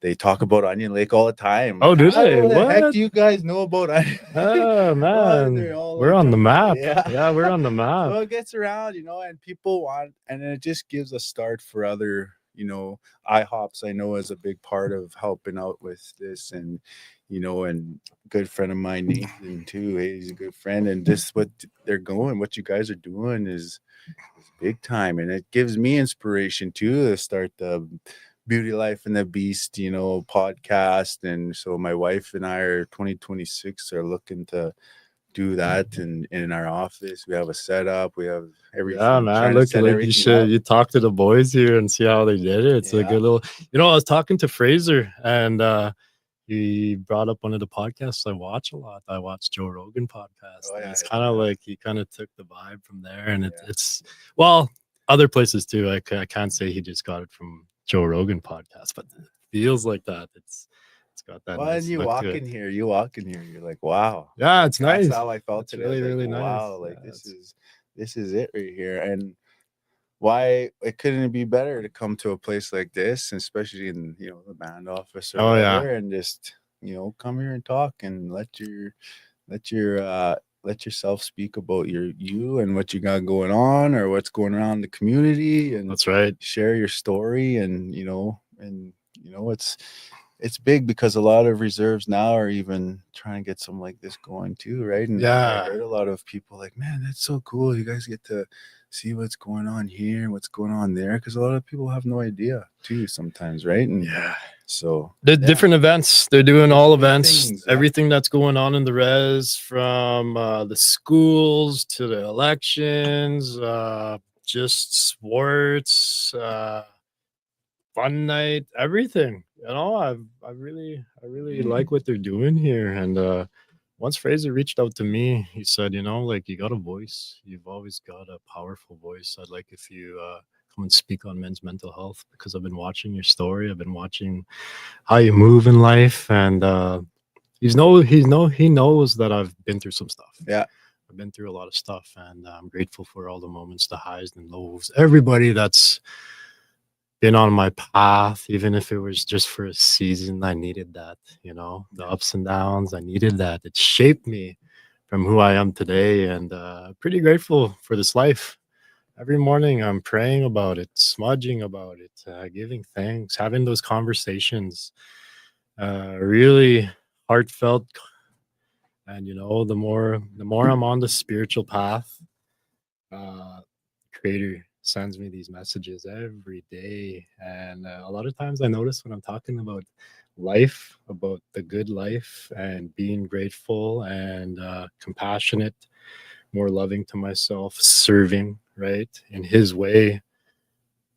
they talk about Onion Lake all the time. Oh, do they? What the heck do you guys know about Onion Lake? Oh, man. We're on the map. Yeah, we're on the map. So it gets around, and people want, and it just gives a start for other, IHOPs. I know is a big part of helping out with this, and and good friend of mine, Nathan, too. Hey, he's a good friend, and just what you guys are doing is big time, and it gives me inspiration too to start the Beauty Life and the Beast, podcast. And so my wife and I are 2026 are looking to do that, and in our office we have a setup, we have everything. Yeah, man, look, you talk to the boys here and see how they did it. It's a good little, I was talking to Fraser, and he brought up one of the podcasts I watch a lot. I watch Joe Rogan podcast. It's kind of like he kind of took the vibe from there, and it's well, other places too. I can't say he just got it from Joe Rogan podcast, but it feels like that. It's got that. Well, nice, and you walk in here, you're like, wow. Yeah, it's nice. That's how I felt today. Really, really nice. Wow, like this is it right here. And why it couldn't be better to come to a place like this, especially in the band office or whatever, and just come here and talk and let yourself speak about you and what you got going on, or what's going on in the community. And that's right, share your story. And it's big, because a lot of reserves now are even trying to get something like this going too, right? And I heard a lot of people like, man, that's so cool, you guys get to see what's going on here, what's going on there, because a lot of people have no idea too sometimes, right? And so the different events they're doing, all events, everything that's going on in the res, from the schools to the elections, just sports, fun night, everything. I really like what they're doing here. And once Fraser reached out to me, he said, like, you got a voice. You've always got a powerful voice. I'd like if you come and speak on men's mental health, because I've been watching your story. I've been watching how you move in life, and he knows that I've been through some stuff. Yeah. I've been through a lot of stuff, and I'm grateful for all the moments, the highs and lows. Everybody that's been on my path, even if it was just for a season. I needed that, the Yeah. ups and downs. I needed that. It shaped me from who I am today, and pretty grateful for this life. Every morning, I'm praying about it, smudging about it, giving thanks, having those conversations, really heartfelt. And the more I'm on the spiritual path, uh, creator sends me these messages every day, and a lot of times I notice when I'm talking about life, about the good life, and being grateful and compassionate, more loving to myself, serving right in his way.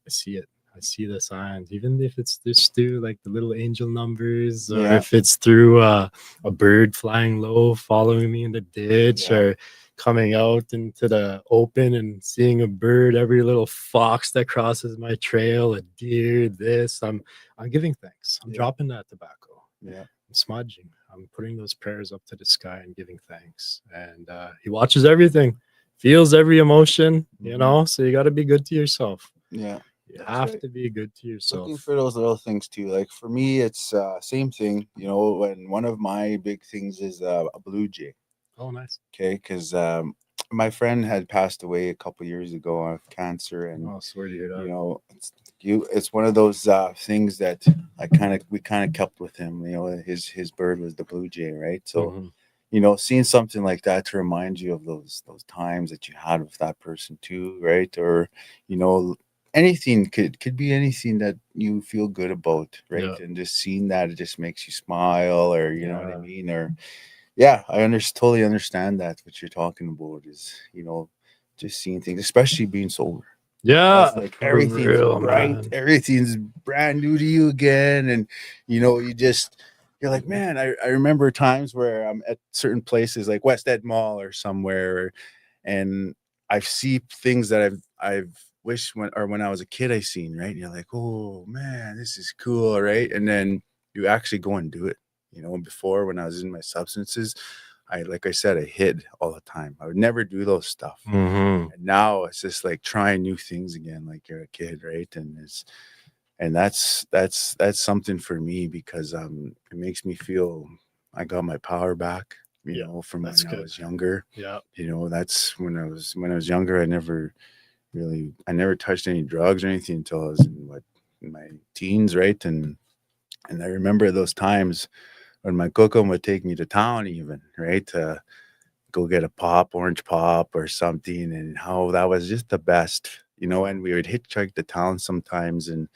I see it. I see the signs, even if it's just through like the little angel numbers, or Yeah. if it's through a bird flying low, following me in the ditch, Yeah. or coming out into the open and seeing a bird, every little fox that crosses my trail, a deer, this. I'm giving thanks. I'm Yeah. dropping that tobacco. Yeah. I'm smudging. I'm putting those prayers up to the sky and giving thanks. And he watches everything, feels every emotion, so you got to be good to yourself. Yeah. You That's have right. to be good to Looking yourself. for those little things too. Like for me, it's same thing. When one of my big things is a blue jay. Oh, nice. Okay, because my friend had passed away a couple years ago of cancer, and Oh, sorry to hear that. it's one of those things that we kind of kept with him. His bird was the blue jay, right? So Mhm. seeing something like that to remind you of those times that you had with that person too, right? Or you know anything could be anything that you feel good about, right? Yeah. And just seeing that, it just makes you smile, or you know what I Yeah. mean? Or yeah, totally understand that. What you're talking about is just seeing things, especially being sober. Yeah, That's like for everything's real, bright, man. everything's brand new to you again. And you're like, man, I remember times where I'm at certain places like West Ed Mall or somewhere, and I see things that I've wished when I was a kid I seen, right? And you're like, oh man, this is cool, right? And then you actually go and do it. Before, when I was in my substances, like I said, I hid all the time. I would never do those stuff. Mhm. And now it's just like trying new things again, like you're a kid, right? And that's something for me, because it makes me feel I got my power back, Yeah, from that's when I good. was younger. Yeah. That's when I was younger, I never touched any drugs or anything until I was in my teens, right? And I remember those times when my cookum would take me to town, even, right? Go get a orange pop or something, and how that was just the best. And we would hitchhike to town sometimes, and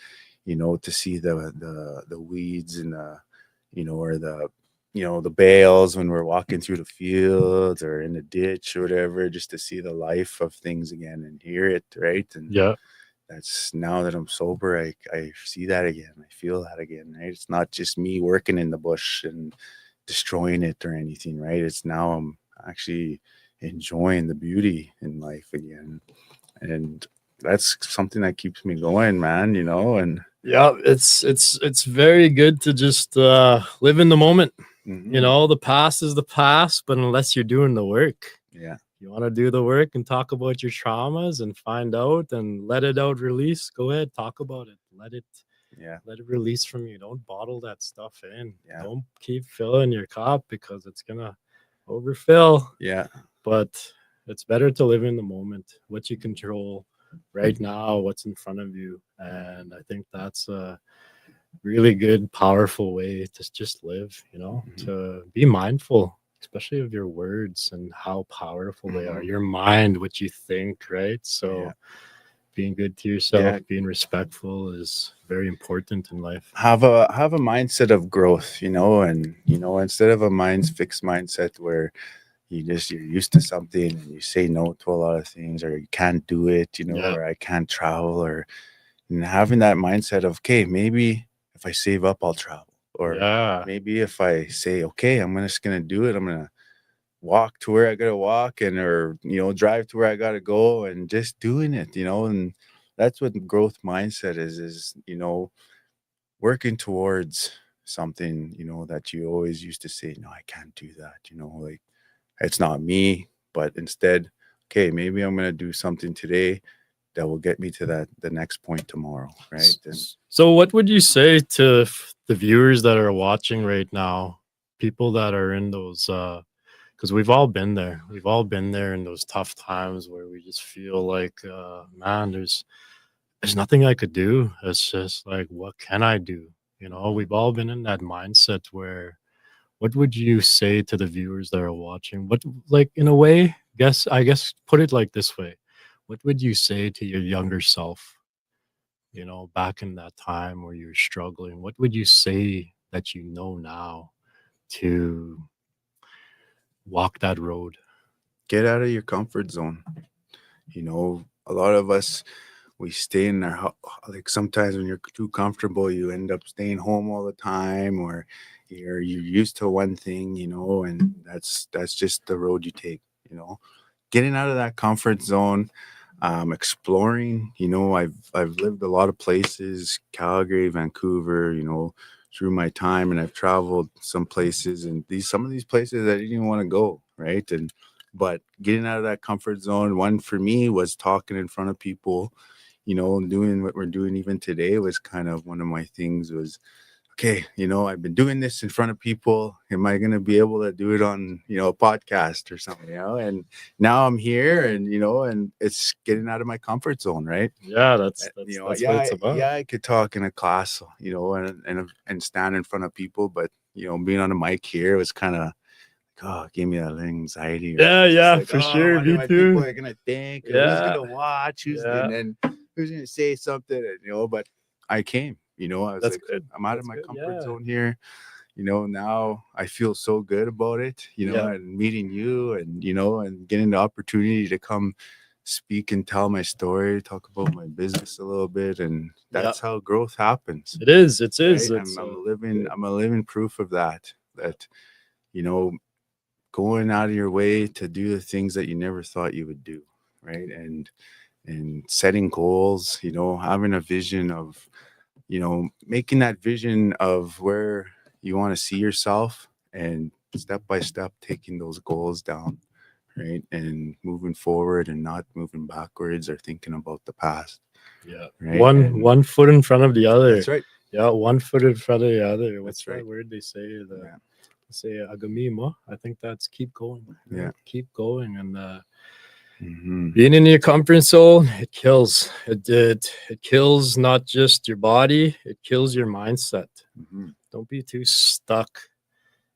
to see the weeds, and or the bales when we're walking through the fields or in the ditch or whatever, just to see the life of things again and hear it, right? And Yeah. that's, now that I'm sober, I see that again. I feel that again, right? It's not just me working in the bush and destroying it or anything, right? It's now I'm actually enjoying the beauty in life again. And that's something that keeps me going, man, and Yeah, it's very good to just live in the moment. mhm, The past is the past, but unless you're doing the work, yeah, you want to do the work and talk about your traumas and find out and let it out, release, go ahead, talk about it. yeah, Let it release from you. Don't bottle that stuff in. yeah, Don't keep filling your cup, because it's gonna overfill. yeah, But it's better to live in the moment, what you control right now, what's in front of you. And I think that's a really good, powerful way to just live, mhm, to be mindful, especially of your words and how powerful they are. mhm, Your mind, what you think, right? yeah, So being good to yourself, yeah. being respectful is very important in life. Have a mindset of growth, and instead of a fixed mindset where you're used to something and you say no to a lot of things, or you can't do it, Yeah. or I can't travel, or and having that mindset of, okay, maybe if I save up, I'll travel, or Yeah. maybe if I say, okay, just gonna do it, I'm gonna walk to where I gotta walk, and or drive to where I gotta go, and just doing it, and that's what growth mindset is working towards something, that you always used to say, no, I can't do that, like it's not me. But instead, okay, maybe I'm gonna do something today that will get me to the next point tomorrow, right? And So, what would you say to the viewers that are watching right now? People that are in those, because we've all been there. We've all been there in those tough times where we just feel like, man, there's nothing I could do. It's just like, what can I do? We've all been in that mindset where, what would you say to the viewers that are watching? What, like, in a way, I guess, put it like this way. What would you say to your younger self, back in that time where you were struggling? What would you say that you know now to walk that road? get out of your comfort zone. A lot of us, we stay in our like sometimes when you're too comfortable, you end up staying home all the time, or you're used to one thing, and that's just the road you take. Getting out of that comfort zone, exploring. I've lived a lot of places, Calgary, Vancouver, through my time, and I've traveled some places, and some of these places I didn't even want to go, right? But getting out of that comfort zone, one for me was talking in front of people, doing what we're doing even today was kind of one of my things was, okay, I've been doing this in front of people. Am I going to be able to do it on, a podcast or something, and now I'm here and, and it's getting out of my comfort zone, right? Yeah, that's what it's about. Yeah, I could talk in a class, and stand in front of people, but, being on a mic here was kind of, gave me that anxiety. Yeah, for sure. What Me my too. people are gonna think? Who's gonna watch? And then who's gonna say something? And, but I came. I was That's like, good. I'm out of my comfort zone here. Now I feel so good about it. And meeting you, and and getting the opportunity to come speak and tell my story, talk about my business a little bit, and that's how growth happens. It is. It is. Right? I'm a living proof of that. Going out of your way to do the things that you never thought you would do, right? And setting goals, having a vision of, making that vision of where you want to see yourself, and step by step taking those goals down, right? And moving forward and not moving backwards or thinking about the past. Yeah. Right? One foot in front of the other. That's right. Yeah, one foot in front of the other. What's That's right. that word they say? Say agamimo. I think that's keep going. Keep going. And being in your comfort zone, it kills. It kills not just your body, it kills your mindset. Don't be too stuck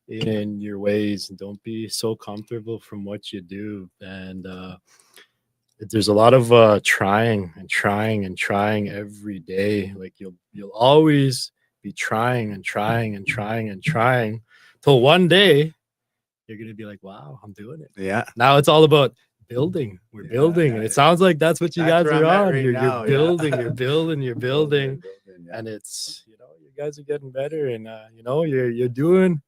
in your ways. Don't be so comfortable from what you do. And there's a lot of trying every day. Like you'll always be trying till one day you're gonna be like, wow, I'm doing it. Yeah. Now it's all about building. We're building, and it sounds like that's what you guys are on. You're building, you're building, and it's you guys are getting better, and you're doing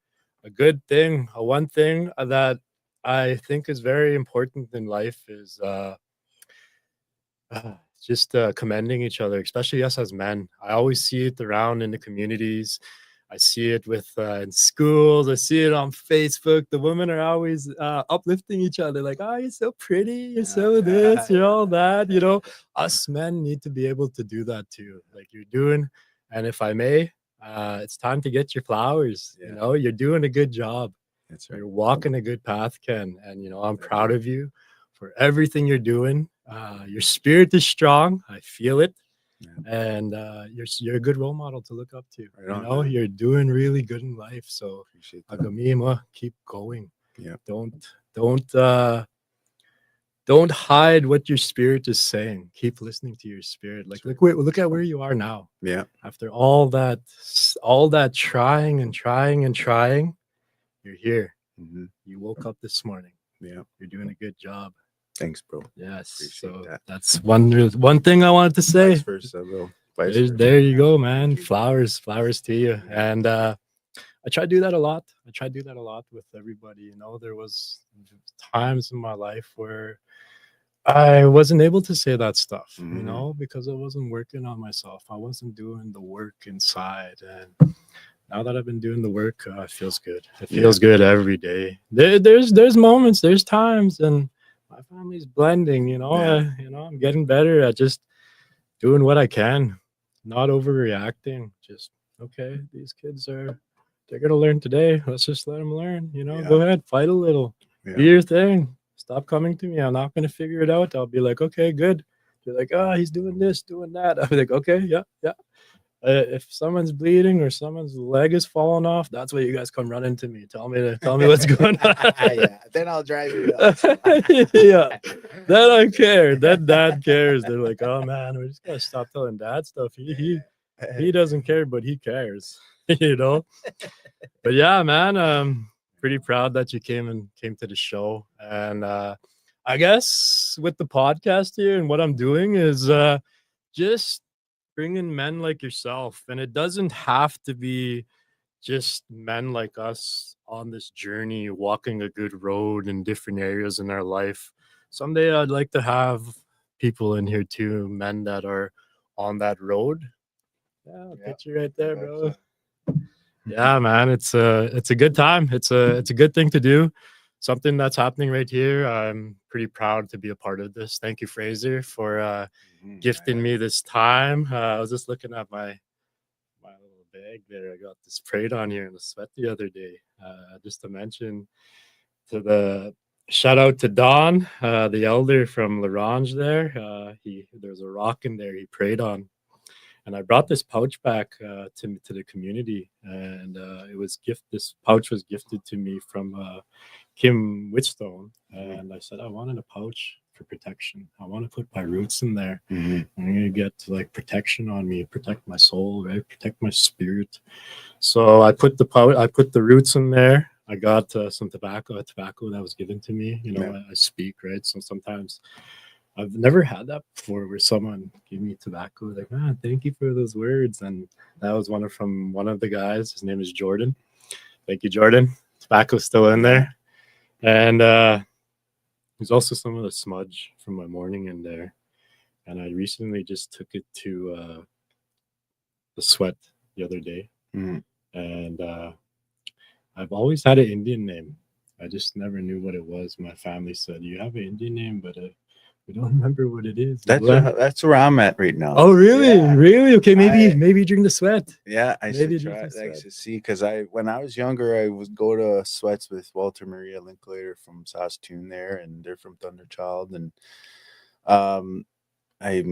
a good thing. One thing that I think is very important in life is just commending each other, especially us as men. I always see it around in the communities. I see it with in schools. I see it on Facebook. The women are always uplifting each other, like, "Oh, you're so pretty. You're so this. You're all that." Us men need to be able to do that too, like you're doing. And if I may, it's time to get your flowers. You're doing a good job. That's right. You're walking a good path, Ken. And I'm proud of you for everything you're doing. Your spirit is strong. I feel it. And you're a good role model to look up to. You're doing really good in life. So agamima, keep going. Don't hide what your spirit is saying. Keep listening to your spirit. Like look at where you are now. Yeah. After all that trying, you're here. You woke up this morning. Yeah. You're doing a good job. Thanks, bro. Yes. Appreciate that. That's one thing I wanted to say. Vice versa, bro. There you go, man. Flowers to you. And I try to do that a lot. With everybody. There was times in my life where I wasn't able to say that stuff, because I wasn't working on myself. I wasn't doing the work inside. And now that I've been doing the work, it feels good. It feels good every day. There's moments, there's times, and my family's blending, Yeah. I'm getting better at just doing what I can, not overreacting. Just okay, these kids they're gonna learn today. Let's just let them learn. Yeah. Go ahead, fight a little, do Yeah. your thing. Stop coming to me. I'm not gonna figure it out. I'll be like, okay, good. You're like, oh, he's doing this, doing that. I'll be like, okay, yeah, yeah. If someone's bleeding or someone's leg is falling off, that's why you guys come running to me. Tell me what's going on. Yeah. Then I'll drive you nuts. Yeah. Then I care. Then dad cares. They're like, oh man, we just gotta stop telling dad stuff. He doesn't care, but he cares. you know. But yeah, man, pretty proud that you came to the show. And I guess with the podcast here and what I'm doing is just bringing men like yourself. And it doesn't have to be just men like us on this journey, walking a good road in different areas in our life. Someday I'd like to have people in here too, men that are on that road. Yeah, Yeah, picture right there, I bet bro. so. Yeah, man, it's a good time. It's a good thing to do. Something that's happening right here. I'm pretty proud to be a part of this. Thank you, Fraser, for gifting me this time. I was just looking at my little bag there. I got this prayed on here in the sweat the other day. Just to mention to the shout out to Don, the elder from Larange there. There's a rock in there he prayed on. And I brought this pouch back to the community, and this pouch was gifted to me from Kim Whitstone, and I said I wanted a pouch for protection. I want to put my roots in there. I'm gonna get like protection on me, protect my soul, right? Protect my spirit. So I put the roots in there. I got some tobacco that was given to me. Yeah. I speak, right? So sometimes I've never had that before where someone gave me tobacco, like, man, thank you for those words. And that was from one of the guys. His name is Jordan. Thank you, Jordan. Tobacco's still in there. And there's also some of the smudge from my morning in there. And I recently just took it to the sweat the other day. And I've always had an Indian name. I just never knew what it was. My family said, you have an Indian name, but we don't remember what it is. That's where I'm at right now. Oh, really? Yeah. Really? Okay, maybe during the sweat. Yeah, I should Maybe try. drink some I sweat. should see, because when I was younger, I would go to sweats with Walter Maria Linklater from Saskatoon there, and they're from Thunderchild, and I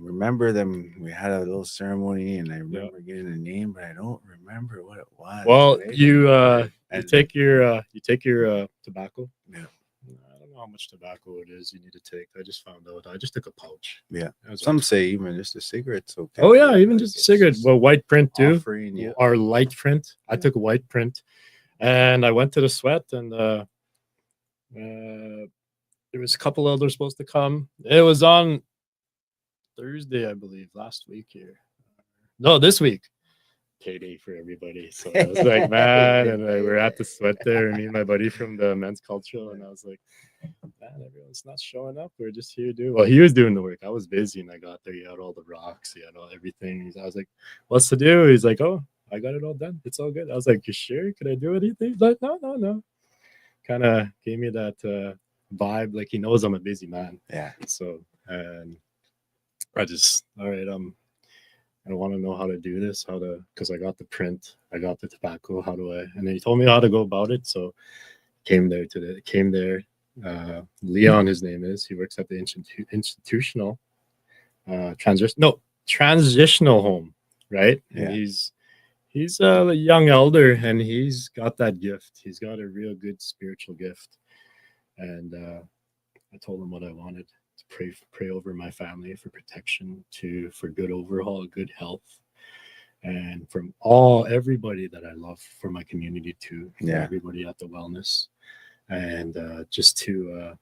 remember them. We had a little ceremony, and I remember getting a name, but I don't remember what it was. Well, right? you take your tobacco. Yeah. I don't know how much tobacco it is you need to take. I just found out. I just took a pouch. Yeah. That's Some what- say even just a cigarette's okay. Oh yeah, even Like, just a it's cigarette. just Well, white print too, offering, yeah. or light print. I Yeah. took a white print, and I went to the sweat, and there was a couple others supposed to come. It was on Thursday, I believe, last week here. No, this week. Payday for everybody. So I was like, man, and we're at the sweat there, and me and my buddy from the men's cultural, and I was like, man, everyone's not showing up. We're just here doing. Well, he was doing the work. I was busy, and I got there. He had all the rocks. He had everything. I was like, what's to do? He's like, oh, I got it all done. It's all good. I was like, you sure? Could I do anything? He's like, no. Kind of gave me that vibe, like he knows I'm a busy man. Yeah. So, and I just, all right, I want to know how to do this, because I got the print, I got the tobacco. How do I? And then he told me how to go about it. So came there. Leon, his name is. He works at the institutional transitional home, right? Yeah. And he's a young elder, and he's got that gift. He's got a real good spiritual gift. And I told him what I wanted. Pray over my family for protection, for good overhaul, good health, and from everybody that I love, for my community too. Yeah. Everybody at the wellness, and just to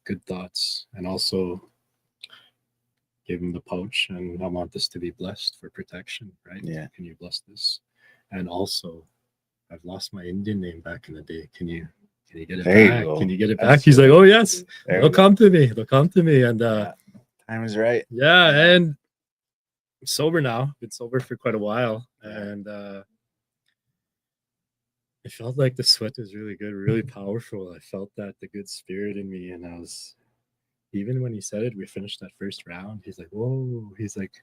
good thoughts, and also give him the pouch. And I want this to be blessed for protection, right? Yeah. Can you bless this? And also, I've lost my Indian name back in the day. Can you get it There you back? go. Can you get it That's back? He's like, oh yes, There they'll we go. come to me. They'll come to me. And Time is right. yeah, Yeah. and I'm sober now. Been sober for quite a while, and I felt like the sweat was really good, really powerful. I felt that the good spirit in me, and I was even when he said it, we finished that first round. He's like, "Whoa!" He's like,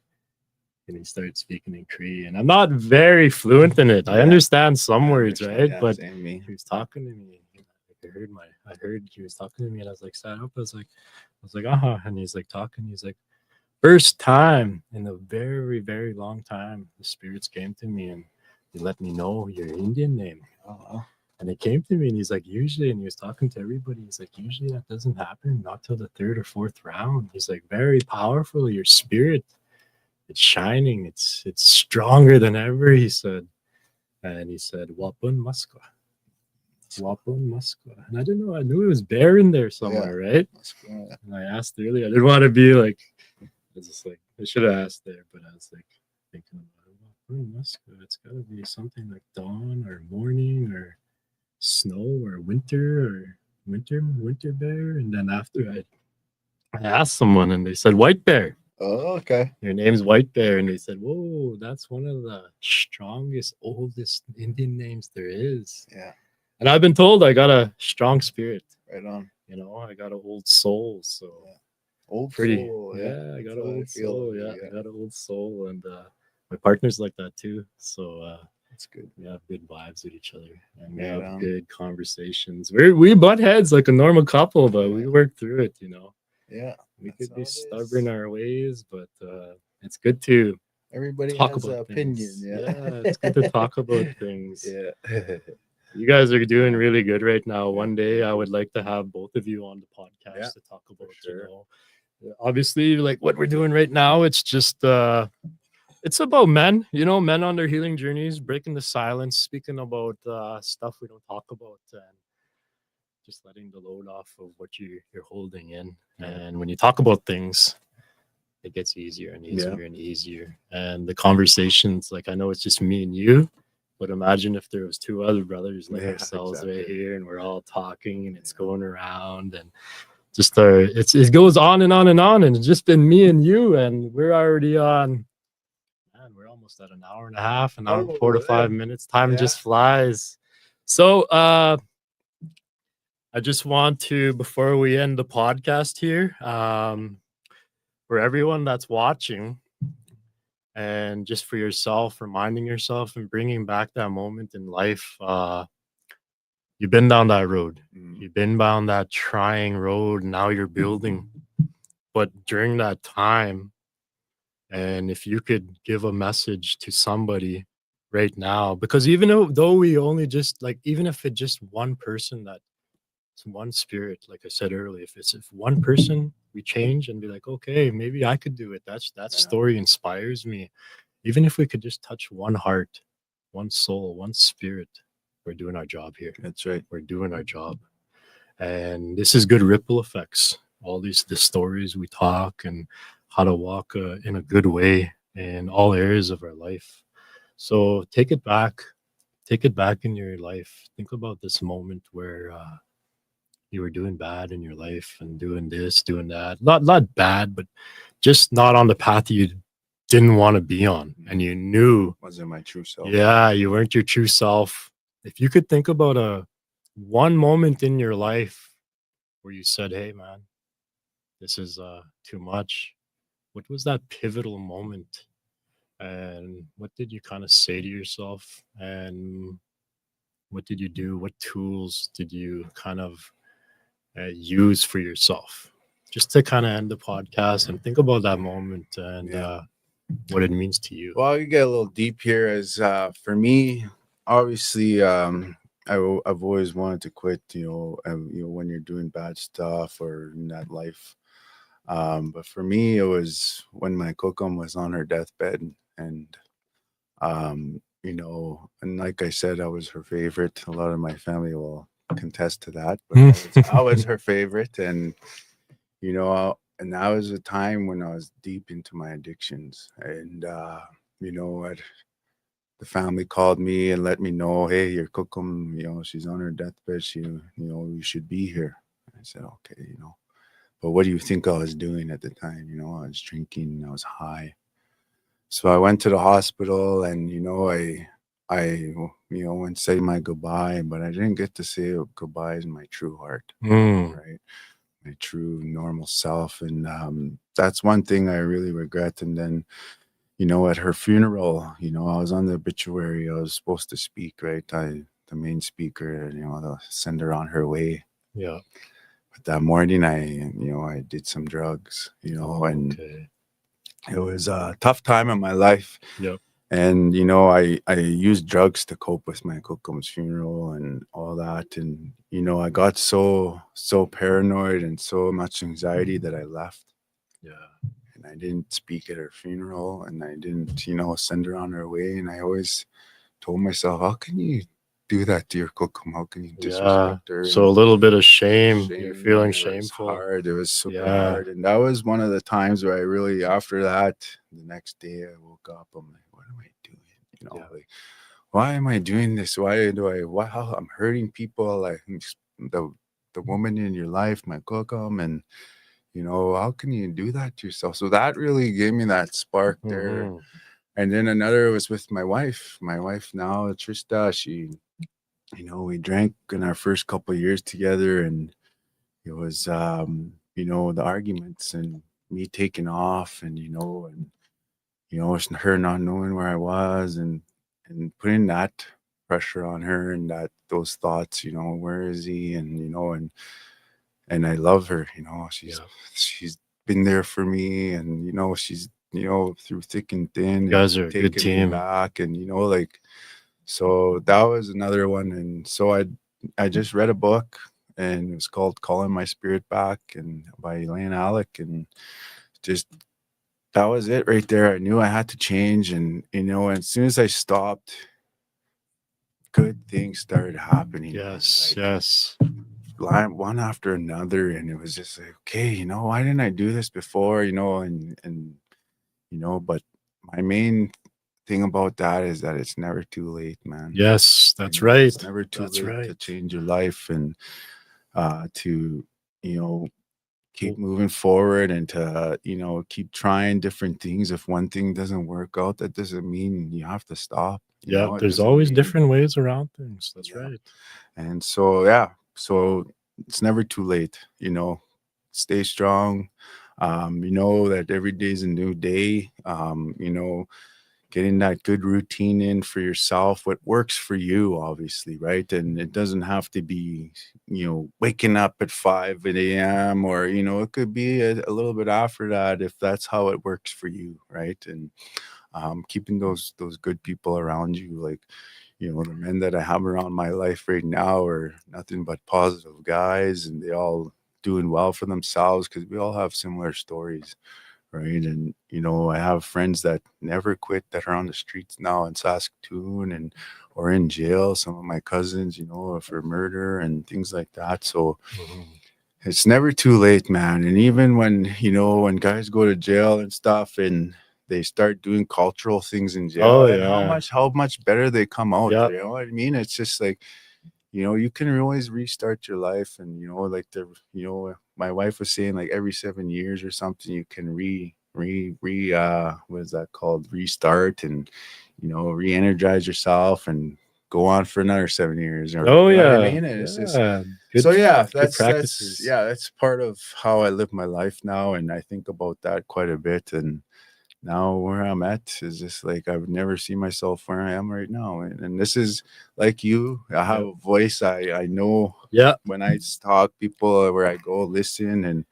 and he started speaking in Cree, and I'm not very fluent in it. I Yeah. understand some I words, understand, right? yeah, But same me. he was talking to me. I heard he was talking to me, and I was like, sat up. I was like, and he's like talking. He's like, first time in a very, very long time, the spirits came to me and they let me know your Indian name. Oh, And it came to me, and he's like, usually, and he was talking to everybody. He's like, usually that doesn't happen, not till the third or fourth round. He's like, very powerful. Your spirit, it's shining. It's stronger than ever. He said, and he said, Wapun Muskwa. Wapun Muskwa. And I didn't know. I knew it was bear in there somewhere, right? yeah. And I asked earlier. I didn't want to be like, I was just like, I should have asked there, but I was like thinking about it. Wapun Muskwa. It's got to be something like dawn or morning or snow or winter bear. And then after I asked someone and they said white bear. Oh, okay. Your name's White Bear. And they said, whoa, that's one of the strongest, oldest Indian names there is. Yeah, And I've been told I got a strong spirit. right on. You know, I got an old soul. So Yeah. Old pretty. soul. Yeah, I got That's an how I old feel soul. of you, Yeah, yeah. I got an old soul. And my partner's like that too. So That's good. we have good vibes with each other and we Right have on. good conversations. We butt heads like a normal couple, but we Yeah. work through it, you know. Yeah, We that's could be how it stubborn is. our ways, but it's good to Everybody talk has an about opinion. things. Yeah. It's good to talk about things. Yeah. You guys are doing Yeah. really good right now. One day thank I you. would like to have both of you on the podcast Yeah, to talk about, sure. you know, obviously like what we're doing right now, it's just it's about men, you know, men on their healing journeys, breaking the silence, speaking about stuff we don't talk about and just letting the load off of what you're holding in. And when you talk about things, it gets easier and easier and easier. And the conversations, like I know it's just me and you, but imagine if there was two other brothers like Yeah, ourselves right exactly. here, and we're all talking, and it's going around, and just it goes on and on and on, and it's just been me and you, and we're already on. Man, we're almost at an hour and a half, an hour and Oh, 45 yeah. minutes. Time Yeah. just flies. So I just want to, before we end the podcast here, for everyone that's watching, and just for yourself, reminding yourself and bringing back that moment in life. You've been down that road. You've been down that trying road. Now you're building. But during that time, and if you could give a message to somebody right now, because even though we only just like, even if it's just one person, that it's one spirit, like I said earlier, if one person we change and be like, okay, maybe I could do it. That story inspires me. Even if we could just touch one heart, one soul, one spirit, we're doing our job here. That's right. We're doing our job. And this is good ripple effects. All the stories we talk and how to walk in a good way in all areas of our life. So take it back. Take it back in your life. Think about this moment where you were doing bad in your life and doing this, doing that. Not bad, but just not on the path you didn't want to be on, and you knew Wasn't my true self. yeah, you weren't your true self. If you could think about a one moment in your life where you said, hey man, this is too much, what was that pivotal moment, and what did you kind of say to yourself, and what did you do, what tools did you kind of use for yourself, just to kind of end the podcast and think about that moment and what it means to you. Well, you get a little deep here. As for me, obviously, I've always wanted to quit. You know, when you're doing bad stuff or in that life. But for me, it was when my kokum was on her deathbed, and you know, and like I said, I was her favorite. A lot of my family will contest to that, but I was her favorite, and you know, and that was a time when I was deep into my addictions, and you know, the family called me and let me know, hey, your kokum, you know, she's on her deathbed. You know, you should be here. I said, okay, you know, but what do you think I was doing at the time? You know, I was drinking, I was high. So I went to the hospital, and you know, went and say my goodbye, but I didn't get to say goodbye in my true heart, Mm. right? My true normal self. And that's one thing I really regret. And then, at her funeral, I was on the obituary. I was supposed to speak, right? The main speaker, to send her on her way. Yeah. But that morning, I did some drugs, and Okay. it was a tough time in my life. Yep. And I used drugs to cope with my kokum's funeral and all that. And I got so paranoid and so much anxiety that I left. Yeah. And I didn't speak at her funeral, and I didn't send her on her way. And I always told myself, how can you do that to your kokum? How can you Yeah. disrespect her? So a little bit of shame. You're Shame, feeling and it was shameful. hard. It was super Yeah. hard. And that was one of the times where I really, after that, the next day I woke up, I'm like, what am I doing? Yeah. Like, why am I doing this? How I'm hurting people, like the woman in your life, my kokum, and how can you do that to yourself? So that really gave me that spark there. Mhm. And then another was with my wife. My wife now, Trista, she, we drank in our first couple of years together, and it was the arguments and me taking off, and it's her not knowing where I was, and putting that pressure on her, and those thoughts, where is he? And and I love her, she's Yeah. she's been there for me, and she's through thick and thin, You guys are a good taking me team. back, and like, so that was another one. And so I just read a book, and it was called Calling My Spirit Back, and by Elaine Alec. And just that was it right there. I knew I had to change. And as soon as I stopped, good things started happening. Yes. Like, Yes. one after another. And it was just like, okay, why didn't I do this before? And but my main thing about that is that it's never too late, man. Yes. That's right. It's never too That's late to right. change your life, and to keep moving forward, and to keep trying different things. If one thing doesn't work out, that doesn't mean you have to stop. Yeah. It There's doesn't always mean, different ways around things. That's yeah. right. And so it's never too late. Stay strong. That every day is a new day. Getting that good routine in for yourself, what works for you, obviously, right? And it doesn't have to be, waking up at 5 a.m., or, it could be a little bit after that, if that's how it works for you, right? And keeping those good people around you, like, the men that I have around my life right now are nothing but positive guys, and they all doing well for themselves, because we all have similar stories, right? And I have friends that never quit, that are on the streets now in Saskatoon, and or in jail. Some of my cousins, for murder and things like that. So it's never too late, man. And even when guys go to jail and stuff, and they start doing cultural things in jail, Oh, and yeah. how much better they come out. Yeah. You know what I mean? It's just like, you can always restart your life. And like my wife was saying, like every 7 years or something, you can what is that called, restart, and re-energize yourself, and go on for another 7 years, or Oh, you know what I yeah. mean? And it's just, Yeah. so yeah, Good that's practices. that's part of how I live my life now, and I think about that quite a bit. And now where I'm at is just like, I would never see myself where I am right now. And this is like you. I have a voice. I know Yeah. when I talk, people where I go listen, and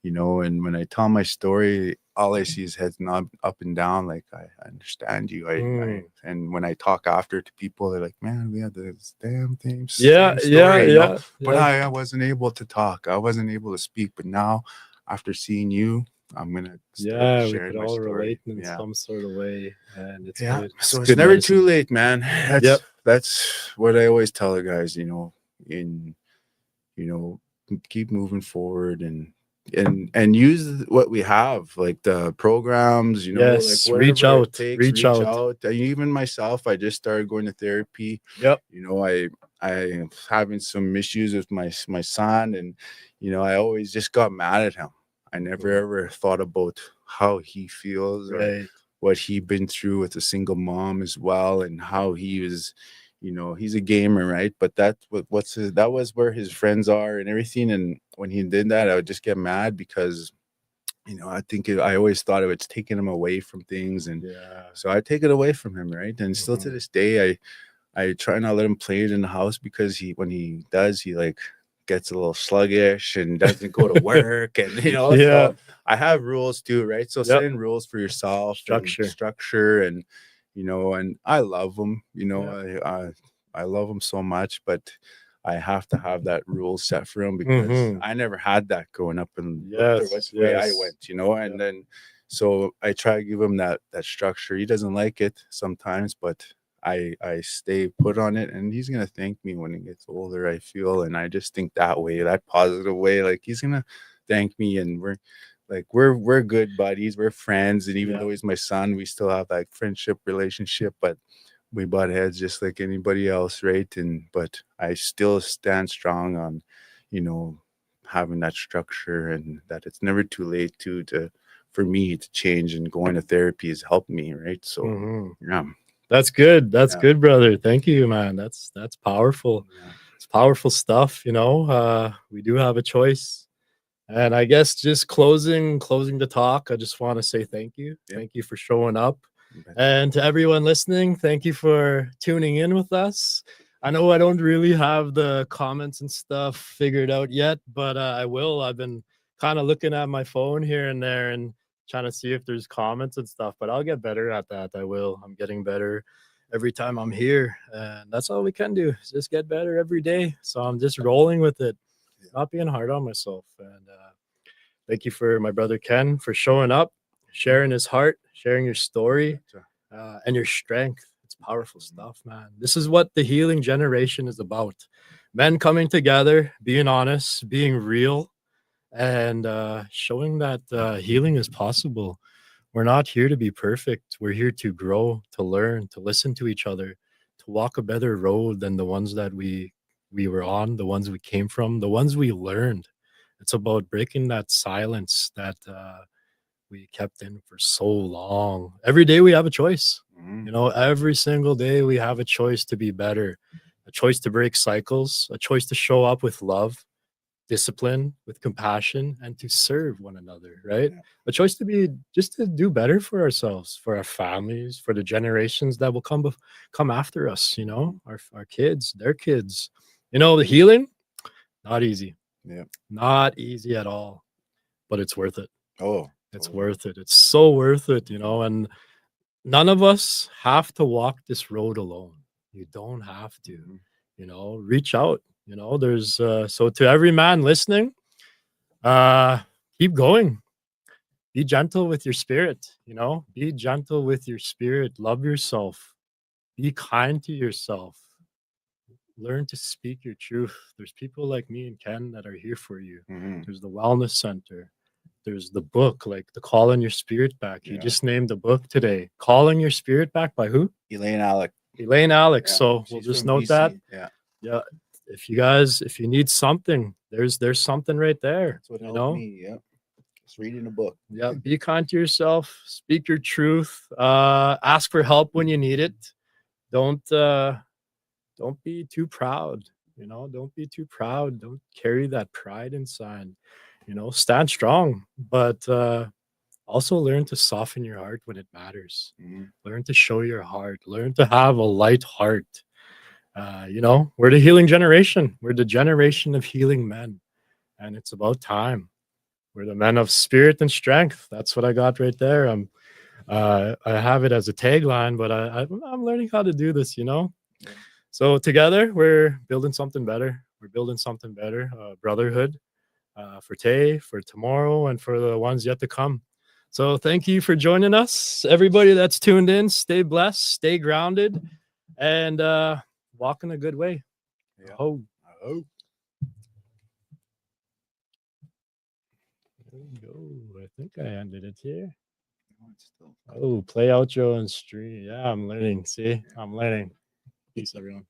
and when I tell my story, all I see is heads nod up and down. Like, I understand you. And when I talk after to people, they're like, man, we had this damn thing. Yeah. Same Yeah. story, Yeah. But Yeah. I wasn't able to talk. I wasn't able to speak. But now, after seeing you, I'm gonna start Yeah, we sharing could my all story. relate in Yeah. some sort of way, and it's Yeah. good. So it's good never medicine. too late, man. Yep. That's what I always tell the guys, in keep moving forward, and use what we have, like the programs, Yes, like reach whatever it out, takes, reach out. And even myself, I just started going to therapy. Yep. I having some issues with my son, and I always just got mad at him. I never ever thought about how he feels, or Right. what he'd been through with a single mom as well, and how he was, he's a gamer, right? But that was where his friends are and everything. And when he did that, I would just get mad because I think I always thought it was taking him away from things, and Yeah. so I take it away from him, right? And still to this day, I try not let him play it in the house because when he does, he like gets a little sluggish and doesn't go to work, and Yeah. so I have rules too, right? So Yep. setting rules for yourself, structure, and and I love him. I love him so much, but I have to have that rule set for him because I never had that growing up, and that's the way I went, and then so I try to give him that structure. He doesn't like it sometimes, but I stay put on it, and he's gonna thank me when he gets older, I feel. And I just think that way, that positive way, like he's gonna thank me, and we're good buddies, we're friends, and even though he's my son, we still have that friendship relationship, but we butt heads just like anybody else, right? But I still stand strong on, having that structure, and that it's never too late for me to change, and going to therapy has helped me, right? So yeah. That's good. That's good, brother. Thank you, man. That's powerful. Yeah. It's powerful stuff. We do have a choice. And I guess just closing the talk, I just want to say thank you. Thank you for showing up. And to everyone listening, thank you for tuning in with us. I know I don't really have the comments and stuff figured out yet, but I will. I've been kind of looking at my phone here and there and trying to see if there's comments and stuff, but I'll get better at that. I will. I'm getting better every time I'm here, and that's all we can do is just get better every day. So I'm just rolling with it, not being hard on myself. And thank you for my brother Ken for showing up, sharing his heart, sharing your story, and your strength. It's powerful stuff, man. This is what the healing generation is about. Men coming together, being honest, being real, and showing that healing is possible. We're not here to be perfect. We're here to grow, to learn, to listen to each other, to walk a better road than the ones that we were on, the ones we came from, the ones we learned. It's about breaking that silence that we kept in for so long. Every day we have a choice. Every single day we have a choice to be better, a choice to break cycles, a choice to show up with love, discipline, with compassion, and to serve one another, right? A choice to be just to do better for ourselves, for our families, for the generations that will come after us, our kids, their kids. The healing, not easy. Not easy at all, but it's worth it. It's worth it. It's so worth it, and none of us have to walk this road alone. You don't have to, reach out. There's so to every man listening, keep going. Be gentle with your spirit, be gentle with your spirit. Love yourself. Be kind to yourself. Learn to speak your truth. There's people like me and Ken that are here for you. There's the wellness center. There's the book, like the Calling Your Spirit Back. You just named the book today. Calling Your Spirit Back by who? Elaine Alec. Yeah, so we'll just note that. Yeah. If you need something, there's something right there. That's what helped me. Just reading a book. Be kind to yourself. Speak your truth. Ask for help when you need it. Don't be too proud. Don't be too proud. Don't carry that pride inside. Stand strong, but also learn to soften your heart when it matters. Learn to show your heart. Learn to have a light heart. We're the healing generation. We're the generation of healing men, and it's about time. We're the men of spirit and strength. That's what I got right there. I have it as a tagline, but I'm learning how to do this. So together we're building something better. We're building something better. Brotherhood. For today, for tomorrow, and for the ones yet to come. So thank you for joining us. Everybody that's tuned in, stay blessed, stay grounded, and walk in a good way. Oh. There we go. I think I ended it here. Oh, play outro and stream. Yeah, I'm learning. See, I'm learning. Peace, everyone.